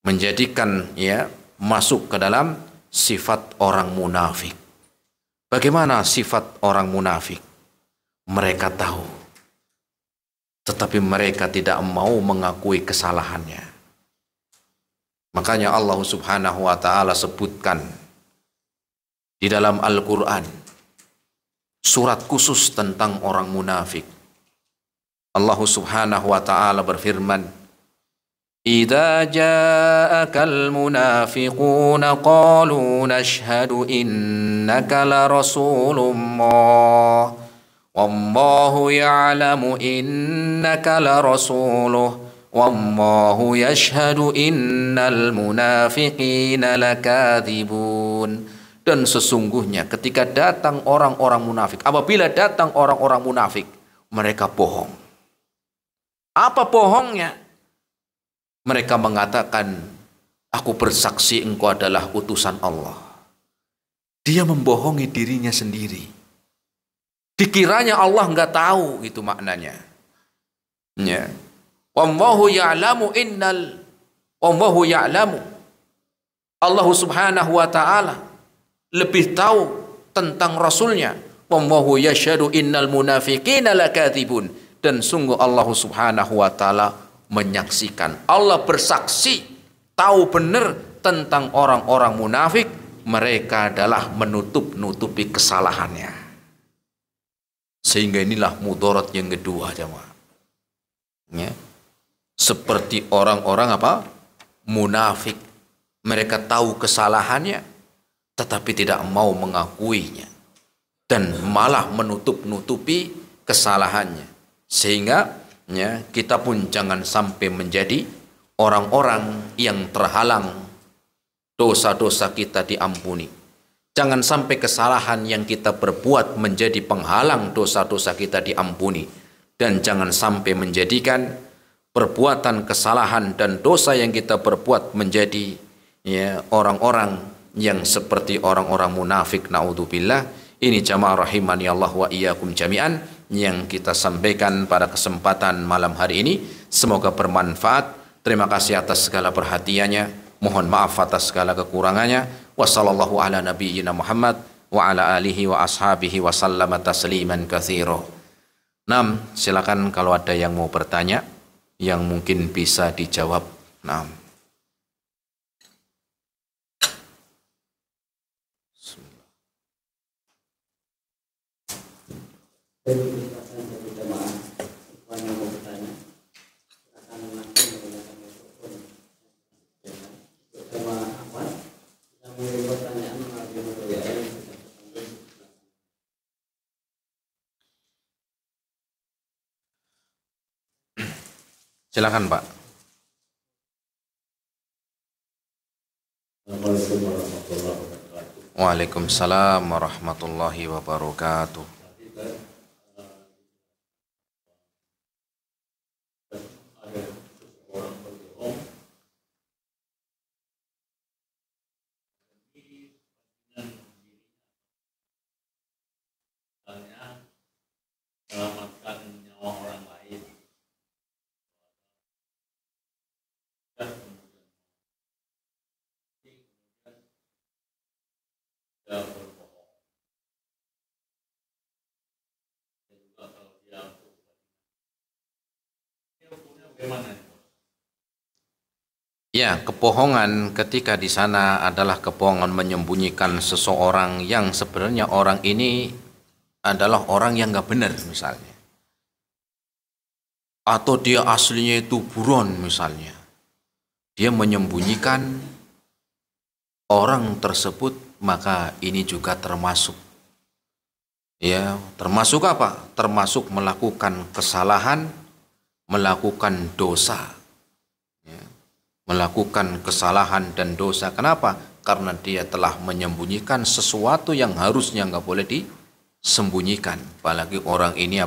Menjadikan masuk ke dalam sifat orang munafik. Bagaimana sifat orang munafik? Mereka tahu, tetapi mereka tidak mau mengakui kesalahannya. Makanya Allah Subhanahu wa ta'ala sebutkan di dalam Al-Quran surat khusus tentang orang munafik. Allah Subhanahu wa ta'ala berfirman, "Idza ja'akal munafiquna qalu nashhadu innaka la rasulullah wallahu ya'lamu innaka la rasuluh wallahu yashhadu innal munafiqina lakadzibun." Dan sesungguhnya ketika datang orang-orang munafik, apabila datang orang-orang munafik, mereka bohong. Apa bohongnya? Mereka mengatakan, aku bersaksi engkau adalah utusan Allah. Dia membohongi dirinya sendiri. Dikiranya Allah enggak tahu, itu maknanya. Ya. Wallahu ya'lamu wallahu ya'lamu. Allah Subhanahu wa ta'ala lebih tahu tentang Rasulnya. Wallahu yashhadu innal munafiqina lakadzibun. Dan sungguh Allah Subhanahu wa ta'ala menyaksikan. Allah bersaksi, tahu benar tentang orang-orang munafik. Mereka adalah menutupi kesalahannya. Sehingga inilah mudarat yang kedua, jemaah. Ya. Seperti orang-orang munafik. Mereka tahu kesalahannya, tetapi tidak mau mengakuinya. Dan malah menutupi kesalahannya. Sehingga kita pun jangan sampai menjadi orang-orang yang terhalang dosa-dosa kita diampuni. Jangan sampai kesalahan yang kita perbuat menjadi penghalang dosa-dosa kita diampuni. Dan jangan sampai menjadikan perbuatan kesalahan dan dosa yang kita perbuat menjadi orang-orang yang seperti orang-orang munafik, naudzubillah. Ini jamaah rahimani Allah wa iyyakum jami'an yang kita sampaikan pada kesempatan malam hari ini. Semoga bermanfaat. Terima kasih atas segala perhatiannya. Mohon maaf atas segala kekurangannya. Wassallallahu ala nabiyyina Muhammad wa ala alihi wa ashabihi wa sallama tasliman katsira. Silakan kalau ada yang mau bertanya yang mungkin bisa dijawab. Silakan, Pak. Waalaikumsalam warahmatullahi wabarakatuh. Ya, kebohongan ketika di sana adalah kebohongan menyembunyikan seseorang yang sebenarnya orang ini adalah orang yang nggak benar misalnya. Atau dia aslinya itu buron misalnya. Dia menyembunyikan orang tersebut, maka ini juga termasuk. Ya, termasuk apa? Termasuk melakukan kesalahan, melakukan dosa. Melakukan kesalahan dan dosa. Kenapa? Karena dia telah menyembunyikan sesuatu yang harusnya nggak boleh disembunyikan. Apalagi orang ini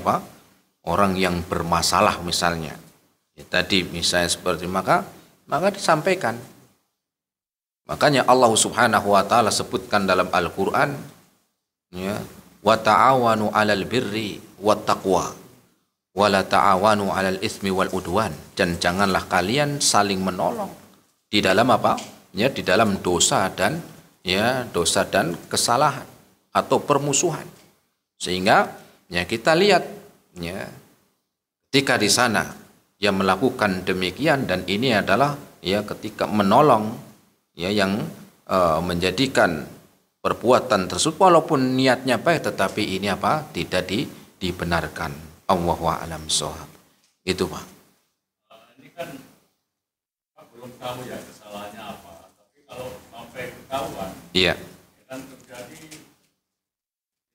orang yang bermasalah misalnya. Ya, tadi misalnya seperti maka disampaikan. Makanya Allah Subhanahu wa taala sebutkan dalam Al-Qur'an ya, wa ta'awanu 'alal birri wat taqwa wa la ta'awanu 'alal itsmi wal udwan, dan janganlah kalian saling menolong di dalam apa? Ya, di dalam dosa dan kesalahan atau permusuhan. Sehingga ya kita lihat ya, ketika di sana yang melakukan demikian, dan ini adalah ya ketika menolong ya yang menjadikan perbuatan tersebut walaupun niatnya baik tetapi ini apa? Tidak dibenarkan. Allahu a'lam shawab. Itu Pak. Ini kan belum tahu ya kesalahannya apa, tapi kalau sampai ketahuan, iya, kan terjadi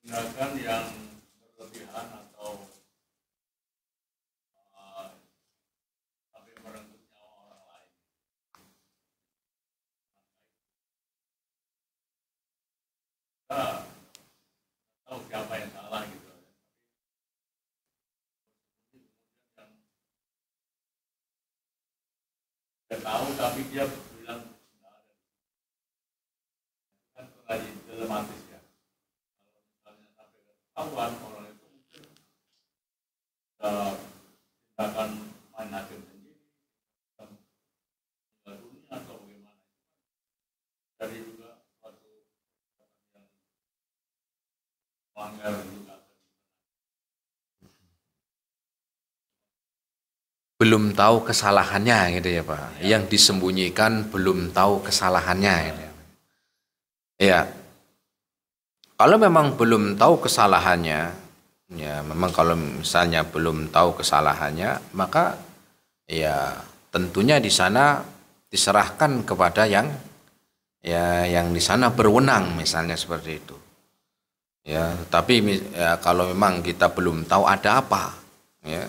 tindakan yang berlebihan atau sampai merenggut nyawa orang lain. Kita tahu siapa yang salah gitu. Dia tahu tapi dia bilang nggak ada. Kan terjadi dilematis ya. Kalau misalnya sampai ketahuan orang itu mungkin tindakan main hakim sendiri, meninggal dunia atau bagaimana. Jadi juga suatu yang melanggar juga. belum tahu kesalahannya gitu ya Pak. Yang disembunyikan belum tahu kesalahannya gitu. Ya. Kalau memang belum tahu kesalahannya, ya memang kalau misalnya belum tahu kesalahannya, maka ya tentunya di sana diserahkan kepada yang di sana berwenang misalnya seperti itu. Ya, tapi ya, kalau memang kita belum tahu ada apa, ya,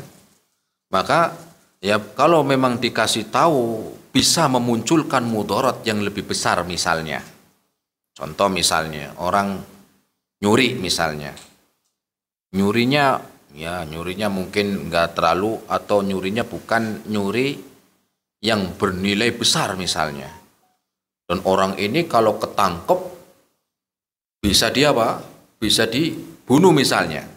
maka ya kalau memang dikasih tahu bisa memunculkan mudarat yang lebih besar misalnya. Contoh misalnya orang nyuri misalnya. Nyurinya mungkin enggak terlalu, atau nyurinya bukan nyuri yang bernilai besar misalnya. Dan orang ini kalau ketangkep bisa dia apa? Bisa dibunuh misalnya.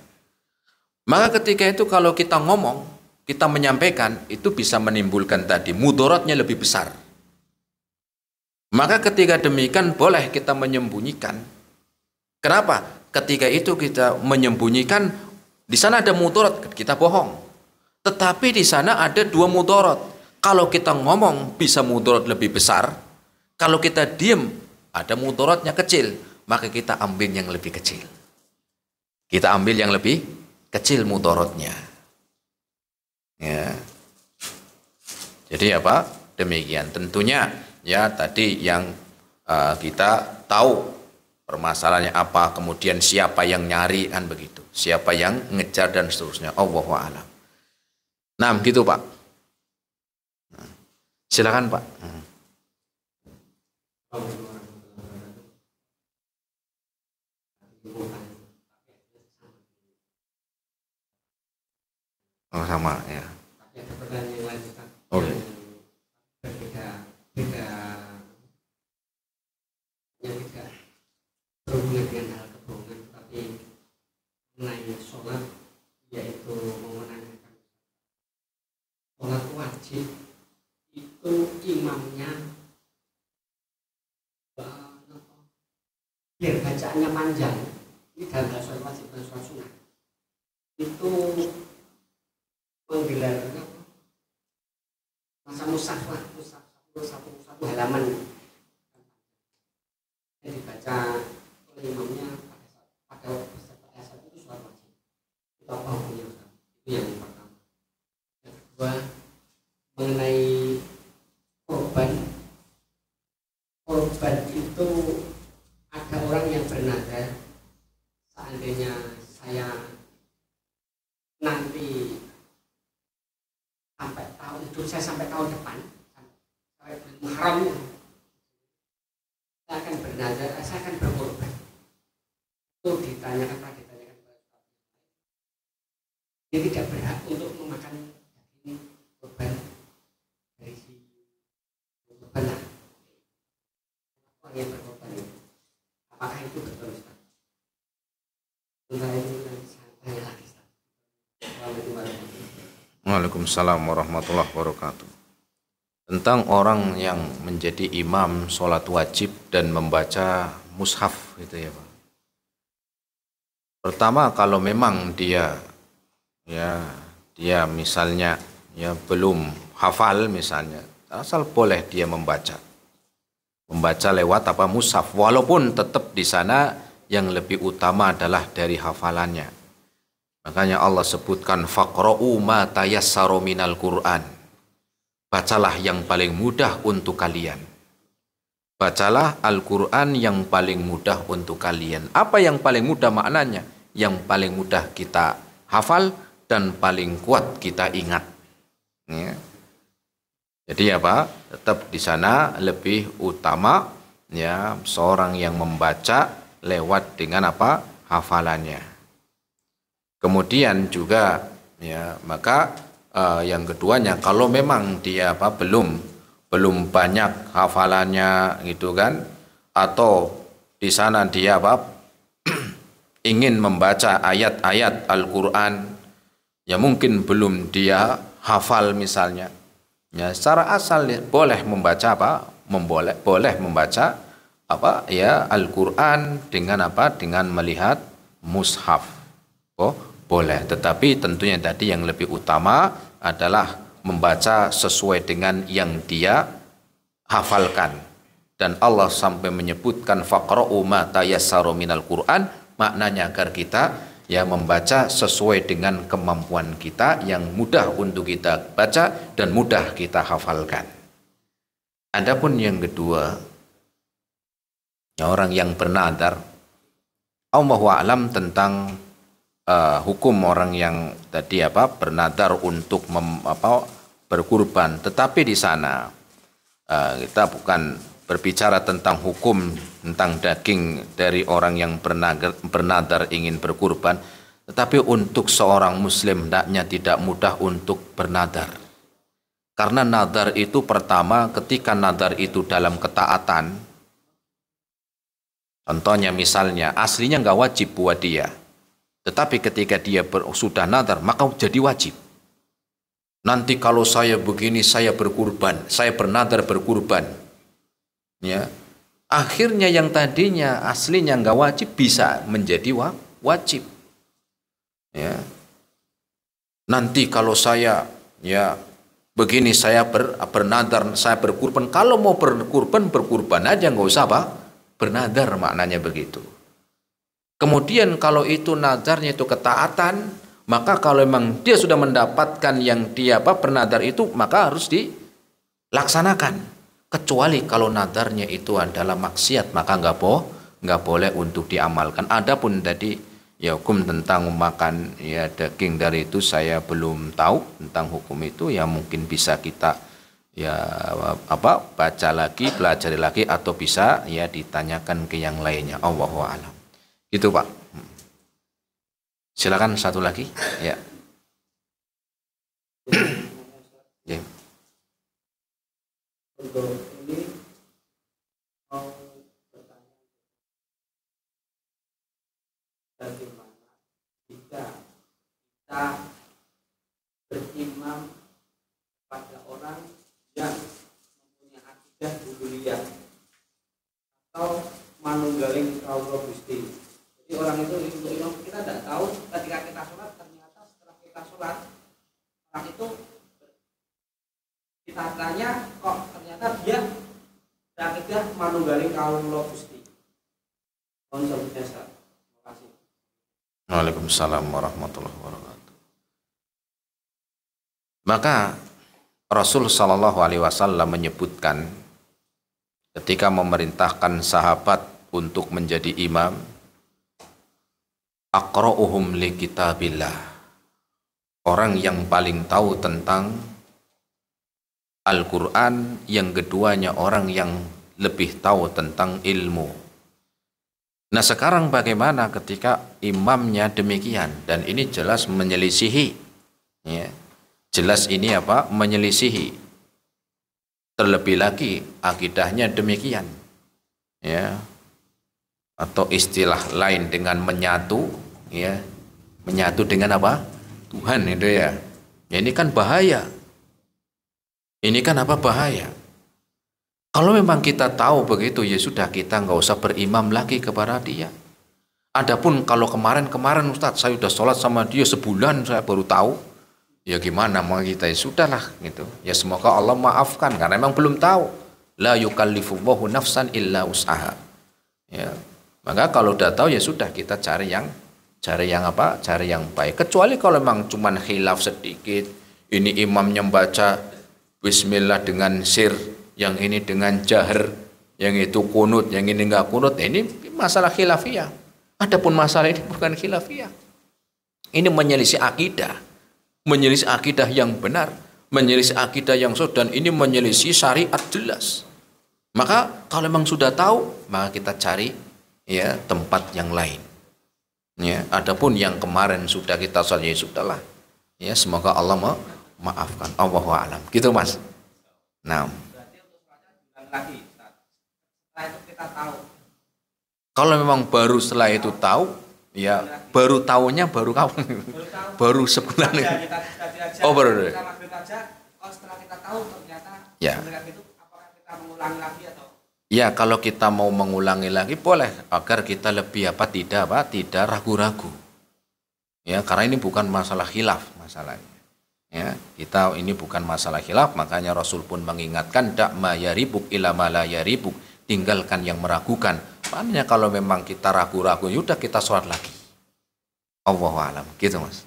Maka ketika itu kalau kita ngomong, kita menyampaikan, itu bisa menimbulkan tadi mudaratnya lebih besar. Maka ketika demikian boleh kita menyembunyikan. Kenapa? Ketika itu kita menyembunyikan, di sana ada mudarat, kita bohong. Tetapi di sana ada dua mudarat. Kalau kita ngomong bisa mudarat lebih besar, kalau kita diam ada mudaratnya kecil, maka kita ambil yang lebih kecil. Kita ambil yang lebih kecil mudaratnya. Ya. Jadi apa? Demikian. Tentunya ya tadi yang kita tahu permasalahannya apa, kemudian siapa yang nyari kan begitu, siapa yang ngejar dan seterusnya. Allahu a'lam. Nah, gitu Pak. Silakan Pak. Oh, sama ya. Tapi ada pertanyaan yang lain Ustaz. Oke. Beda yang tidak berhubungan dengan hal kebohongan, tapi mengenai sholat, yaitu memenangkan sholat wajib itu imamnya biar bacaannya panjang. Ini dalam hal sholat wajib dan sholat sunnah itu menggelar masa musafah satu halaman yang dibaca oleh imamnya pada saat itu sholat wajib. Itu apa hukumnya Ustaz? Itu yang pertama. Yang kedua, mengenai korban itu ada orang yang bernazar, seandainya saya nanti sampai tahun hidup saya sampai tahun depan, sampai Muharram, saya akan bernazar, saya akan berkorban. Itu ditanyakan dia tidak berhak untuk memakan daging korban dari si korban lah, orang yang berkorban itu. Apakah itu betul Ustaz? Sementara itu nanti saya tanya lagi Ustaz. Assalamualaikum warahmatullahi wabarakatuh. Waalaikumsalam warahmatullahi wabarakatuh. Tentang orang yang menjadi imam sholat wajib dan membaca mushaf gitu ya Pak. Pertama, kalau memang dia misalnya belum hafal misalnya, asal boleh dia membaca lewat mushaf, walaupun tetap di sana yang lebih utama adalah dari hafalannya. Makanya Allah sebutkan faqra'u ma tayassara minal Qur'an. Bacalah yang paling mudah untuk kalian. Bacalah Al-Quran yang paling mudah untuk kalian. Apa yang paling mudah maknanya? Yang paling mudah kita hafal dan paling kuat kita ingat. Ya. Jadi tetap di sana lebih utama seorang yang membaca lewat dengan hafalannya. Kemudian juga maka yang keduanya, kalau memang dia belum banyak hafalannya gitu kan, atau di sana dia ingin membaca ayat-ayat Al-Qur'an mungkin belum dia hafal misalnya, secara asal boleh membaca boleh membaca Al-Qur'an dengan melihat mushaf. Boleh, tetapi tentunya tadi yang lebih utama adalah membaca sesuai dengan yang dia hafalkan. Dan Allah sampai menyebutkan faqra'u ma tayassara minal Qur'an, maknanya agar kita membaca sesuai dengan kemampuan kita yang mudah untuk kita baca dan mudah kita hafalkan. Adapun yang kedua, orang yang bernadar, Allahu a'lam tentang hukum orang yang tadi bernadar untuk berkurban. Tetapi di sana kita bukan berbicara tentang hukum tentang daging dari orang yang bernadar ingin berkurban, tetapi untuk seorang muslim hendaknya tidak mudah untuk bernadar. Karena nadar itu pertama, ketika nadar itu dalam ketaatan, contohnya misalnya aslinya nggak wajib buat dia, tetapi ketika dia sudah nadar, maka jadi wajib. Nanti kalau saya begini, saya berkurban, saya bernadar berkurban. Akhirnya yang tadinya aslinya nggak wajib bisa menjadi wajib. Nanti kalau saya begini, saya bernadar, saya berkurban. Kalau mau berkurban aja, nggak usah bernadar, maknanya begitu. Kemudian kalau itu nadarnya itu ketaatan, maka kalau memang dia sudah mendapatkan yang dia bernadar itu, maka harus dilaksanakan. Kecuali kalau nadarnya itu adalah maksiat, maka nggak boleh untuk diamalkan. Adapun tadi hukum tentang makan daging dari itu saya belum tahu tentang hukum itu, mungkin bisa kita baca lagi, pelajari lagi, atau bisa ditanyakan ke yang lainnya. Allahu a'lam. Itu Pak. Silakan satu lagi. Ya. Ya. Untuk ini mau bertanya bagaimana jika kita berimam pada orang yang mempunyai akidah buduliyah atau manunggaling kawula Gusti. Jadi orang itu kita tidak tahu ketika kita sholat, ternyata setelah kita sholat orang itu kita tanya kok ternyata dia berakidah manunggaling kawula Gusti. Mohon sebutnya Ustaz. Terima kasih. Waalaikumsalam warahmatullahi wabarakatuh. Maka Rasul Shallallahu Alaihi Wasallam menyebutkan ketika memerintahkan sahabat untuk menjadi imam, aqra'uhum li kitabillah, orang yang paling tahu tentang Al-Quran, yang keduanya orang yang lebih tahu tentang ilmu. Nah sekarang bagaimana ketika imamnya demikian, dan ini jelas menyelisihi Ya. Jelas ini apa? Menyelisihi. Terlebih lagi akidahnya demikian. Ya. Atau istilah lain dengan menyatu, ya. Menyatu dengan apa? Tuhan itu ya. Ya ini kan bahaya. Ini kan apa bahaya? Kalau memang kita tahu begitu, ya sudah kita nggak usah berimam lagi kepada dia. Adapun kalau kemarin Ustadz saya sudah sholat sama dia sebulan saya baru tahu, ya gimana mau kita ya sudahlah gitu. Ya semoga Allah maafkan karena memang belum tahu. La yukallifullahu nafsan illa usaha. Ya, maka kalau udah tahu ya sudah kita cari yang apa? Cari yang baik. Kecuali kalau memang cuman khilaf sedikit, ini imamnya membaca Bismillah dengan sir, yang ini dengan jahar, yang itu kunut, yang ini enggak kunut. Ini masalah khilafiyah. Adapun masalah ini bukan khilafiyah. Ini menyelisih akidah. Menyelisih akidah yang benar, menyelisih akidah yang sah, dan ini menyelisih syariat jelas. Maka kalau memang sudah tahu, maka kita cari ya tempat yang lain. Ya, adapun yang kemarin sudah kita sholat, ya sudahlah. Ya, semoga Allah maafkan. Allahu a'lam. Gitu, Mas. Nah, lagi setelah itu kita tahu. Kalau memang baru setelah itu tahu, ya baru tahunya baru kapan? Baru sebulan. Oh baru. Setelah kita tahu ternyata ya. Itu apakah kita mengulangi lagi atau? Ya kalau kita mau mengulangi lagi boleh, agar kita lebih tidak ragu-ragu. Ya karena ini bukan masalah khilaf masalahnya. Ya, kita ini bukan masalah khilaf, makanya Rasul pun mengingatkan dak ma yaribuk ila ma la yaribuk, tinggalkan yang meragukan. Makanya kalau memang kita ragu-ragu, yaudah kita sholat lagi. Allahu a'lam. Gitu, Mas.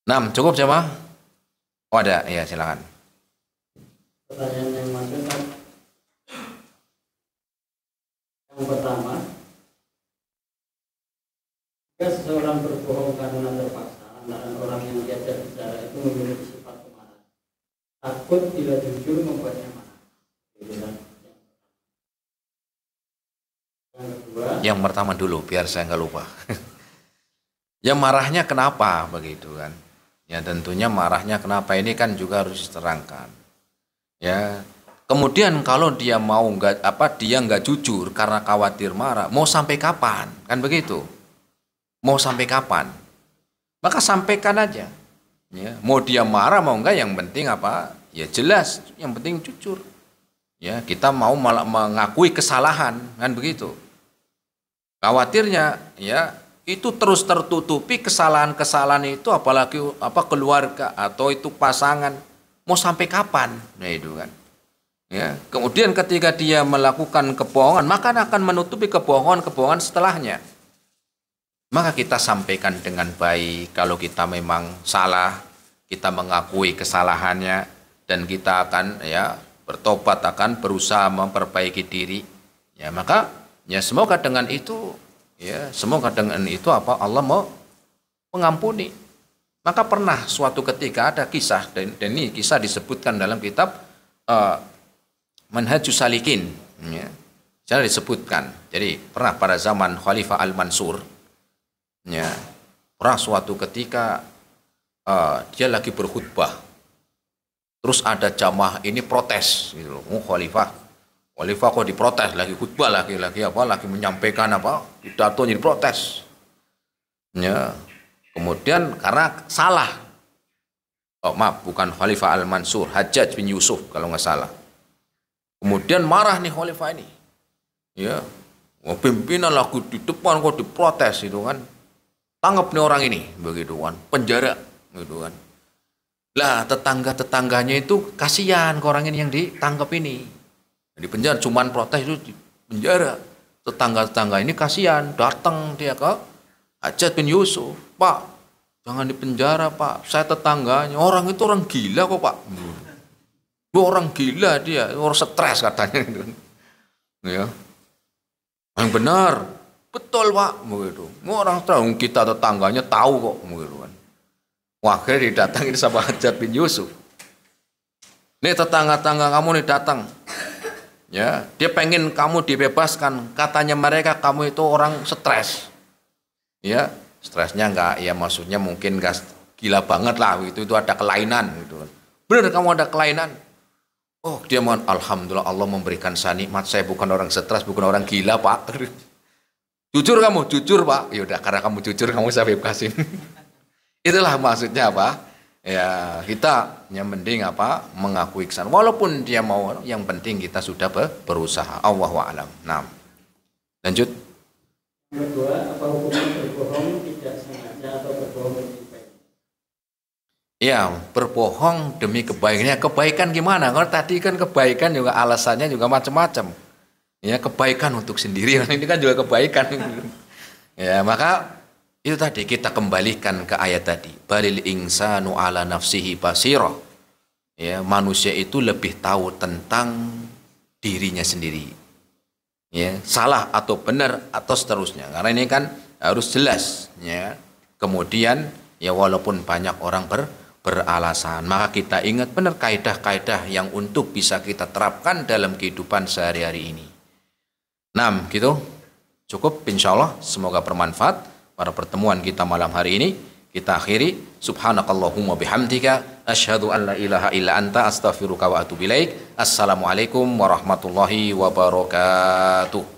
Nah, cukup jemaah? Oh ada, ya silakan. Pertanyaan yang masuk, yang pertama, jika seseorang berbohong karena terpaksa, antara orang yang diajak bicara itu memiliki sifat pemarah, takut bila jujur membuatnya marah. Yang kedua, yang pertama dulu biar saya nggak lupa. Ya marahnya kenapa begitu kan? Ya tentunya marahnya kenapa, ini kan juga harus diterangkan. Ya kemudian kalau dia mau dia nggak jujur karena khawatir marah, mau sampai kapan? Kan begitu. Mau sampai kapan? Maka sampaikan aja. Ya, mau dia marah mau enggak, yang penting apa? Ya jelas, yang penting jujur. Ya, kita mau malah mengakui kesalahan, kan begitu. Khawatirnya ya itu terus tertutupi kesalahan-kesalahan itu, apalagi keluarga atau itu pasangan, mau sampai kapan? Nah itu kan. Ya, kemudian ketika dia melakukan kebohongan, maka akan menutupi kebohongan setelahnya. Maka kita sampaikan dengan baik. Kalau kita memang salah, kita mengakui kesalahannya dan kita akan ya bertobat, akan berusaha memperbaiki diri. Ya maka ya semoga dengan itu Allah mau mengampuni. Maka pernah suatu ketika ada kisah, dan ini kisah disebutkan dalam kitab Manhajus Salikin. Ya, saya disebutkan. Jadi pernah pada zaman Khalifah Al-Mansur. Ya, pernah suatu ketika dia lagi berkhutbah, terus ada jamaah ini protes, gitu. Khalifah kok diprotes, lagi khutbah lagi menyampaikan pidato jadi protes. Ya, kemudian karena salah, bukan Khalifah Al-Mansur, Hajjaj bin Yusuf kalau nggak salah. Kemudian marah nih Khalifah ini, ya, pimpinan lagi di depan kok diprotes itu kan. Tangkap nih orang ini, begitu kan, penjara, gitu kan. Lah tetangganya itu kasihan ke orang ini yang ditangkap ini, di penjara, cuman protes itu di penjara. Tetangga ini kasihan, datang dia ke Hajjaj bin Yusuf, Pak, jangan di penjara Pak, saya tetangganya, orang itu orang gila kok Pak. Orang gila dia, orang stres katanya gitu. Ya, yang benar. Betul Pak, begitu. Orang tahu, kita tetangganya tahu kok, begitu kan. Wah, akhirnya didatangi sama Hajjaj bin Yusuf. Nih tetangga kamu nih datang, ya, dia pengen kamu dibebaskan. Katanya mereka kamu itu orang stres, ya, stresnya enggak, ya maksudnya mungkin enggak gila banget lah itu ada kelainan gitu. Benar kamu ada kelainan. Oh, dia mohon alhamdulillah Allah memberikan saya nikmat, saya bukan orang stres, bukan orang gila, Pak. Jujur kamu, jujur, Pak. Ya udah, karena kamu jujur kamu saya bebasin. Itulah maksudnya apa? Ya, kita yang penting apa? Mengakui kesalahan. Walaupun dia mau, yang penting kita sudah berusaha. Allahu a'lam. Nah. Lanjut. Yang kedua, apa hukumnya berbohong tidak sengaja atau berbohong demi kebaikan? Ya, berbohong demi kebaikannya. Kebaikan gimana? Kalau tadi kan kebaikan juga alasannya juga macam-macam. Ya, kebaikan untuk sendiri. Ini kan juga kebaikan. Ya, maka itu tadi kita kembalikan ke ayat tadi. Balil insanu ala nafsihi basirah. Ya, manusia itu lebih tahu tentang dirinya sendiri. Ya, salah atau benar atau seterusnya. Karena ini kan harus jelas. Ya. Kemudian ya walaupun banyak orang beralasan, maka kita ingat benar kaidah-kaidah yang untuk bisa kita terapkan dalam kehidupan sehari-hari ini. Nah, gitu. Cukup insyaallah, semoga bermanfaat. Pada pertemuan kita malam hari ini kita akhiri. Subhanakallahumma bihamdika asyhadu an la ilaha illa anta astaghfiruka wa atubu ilaik. Assalamualaikum warahmatullahi wabarakatuh.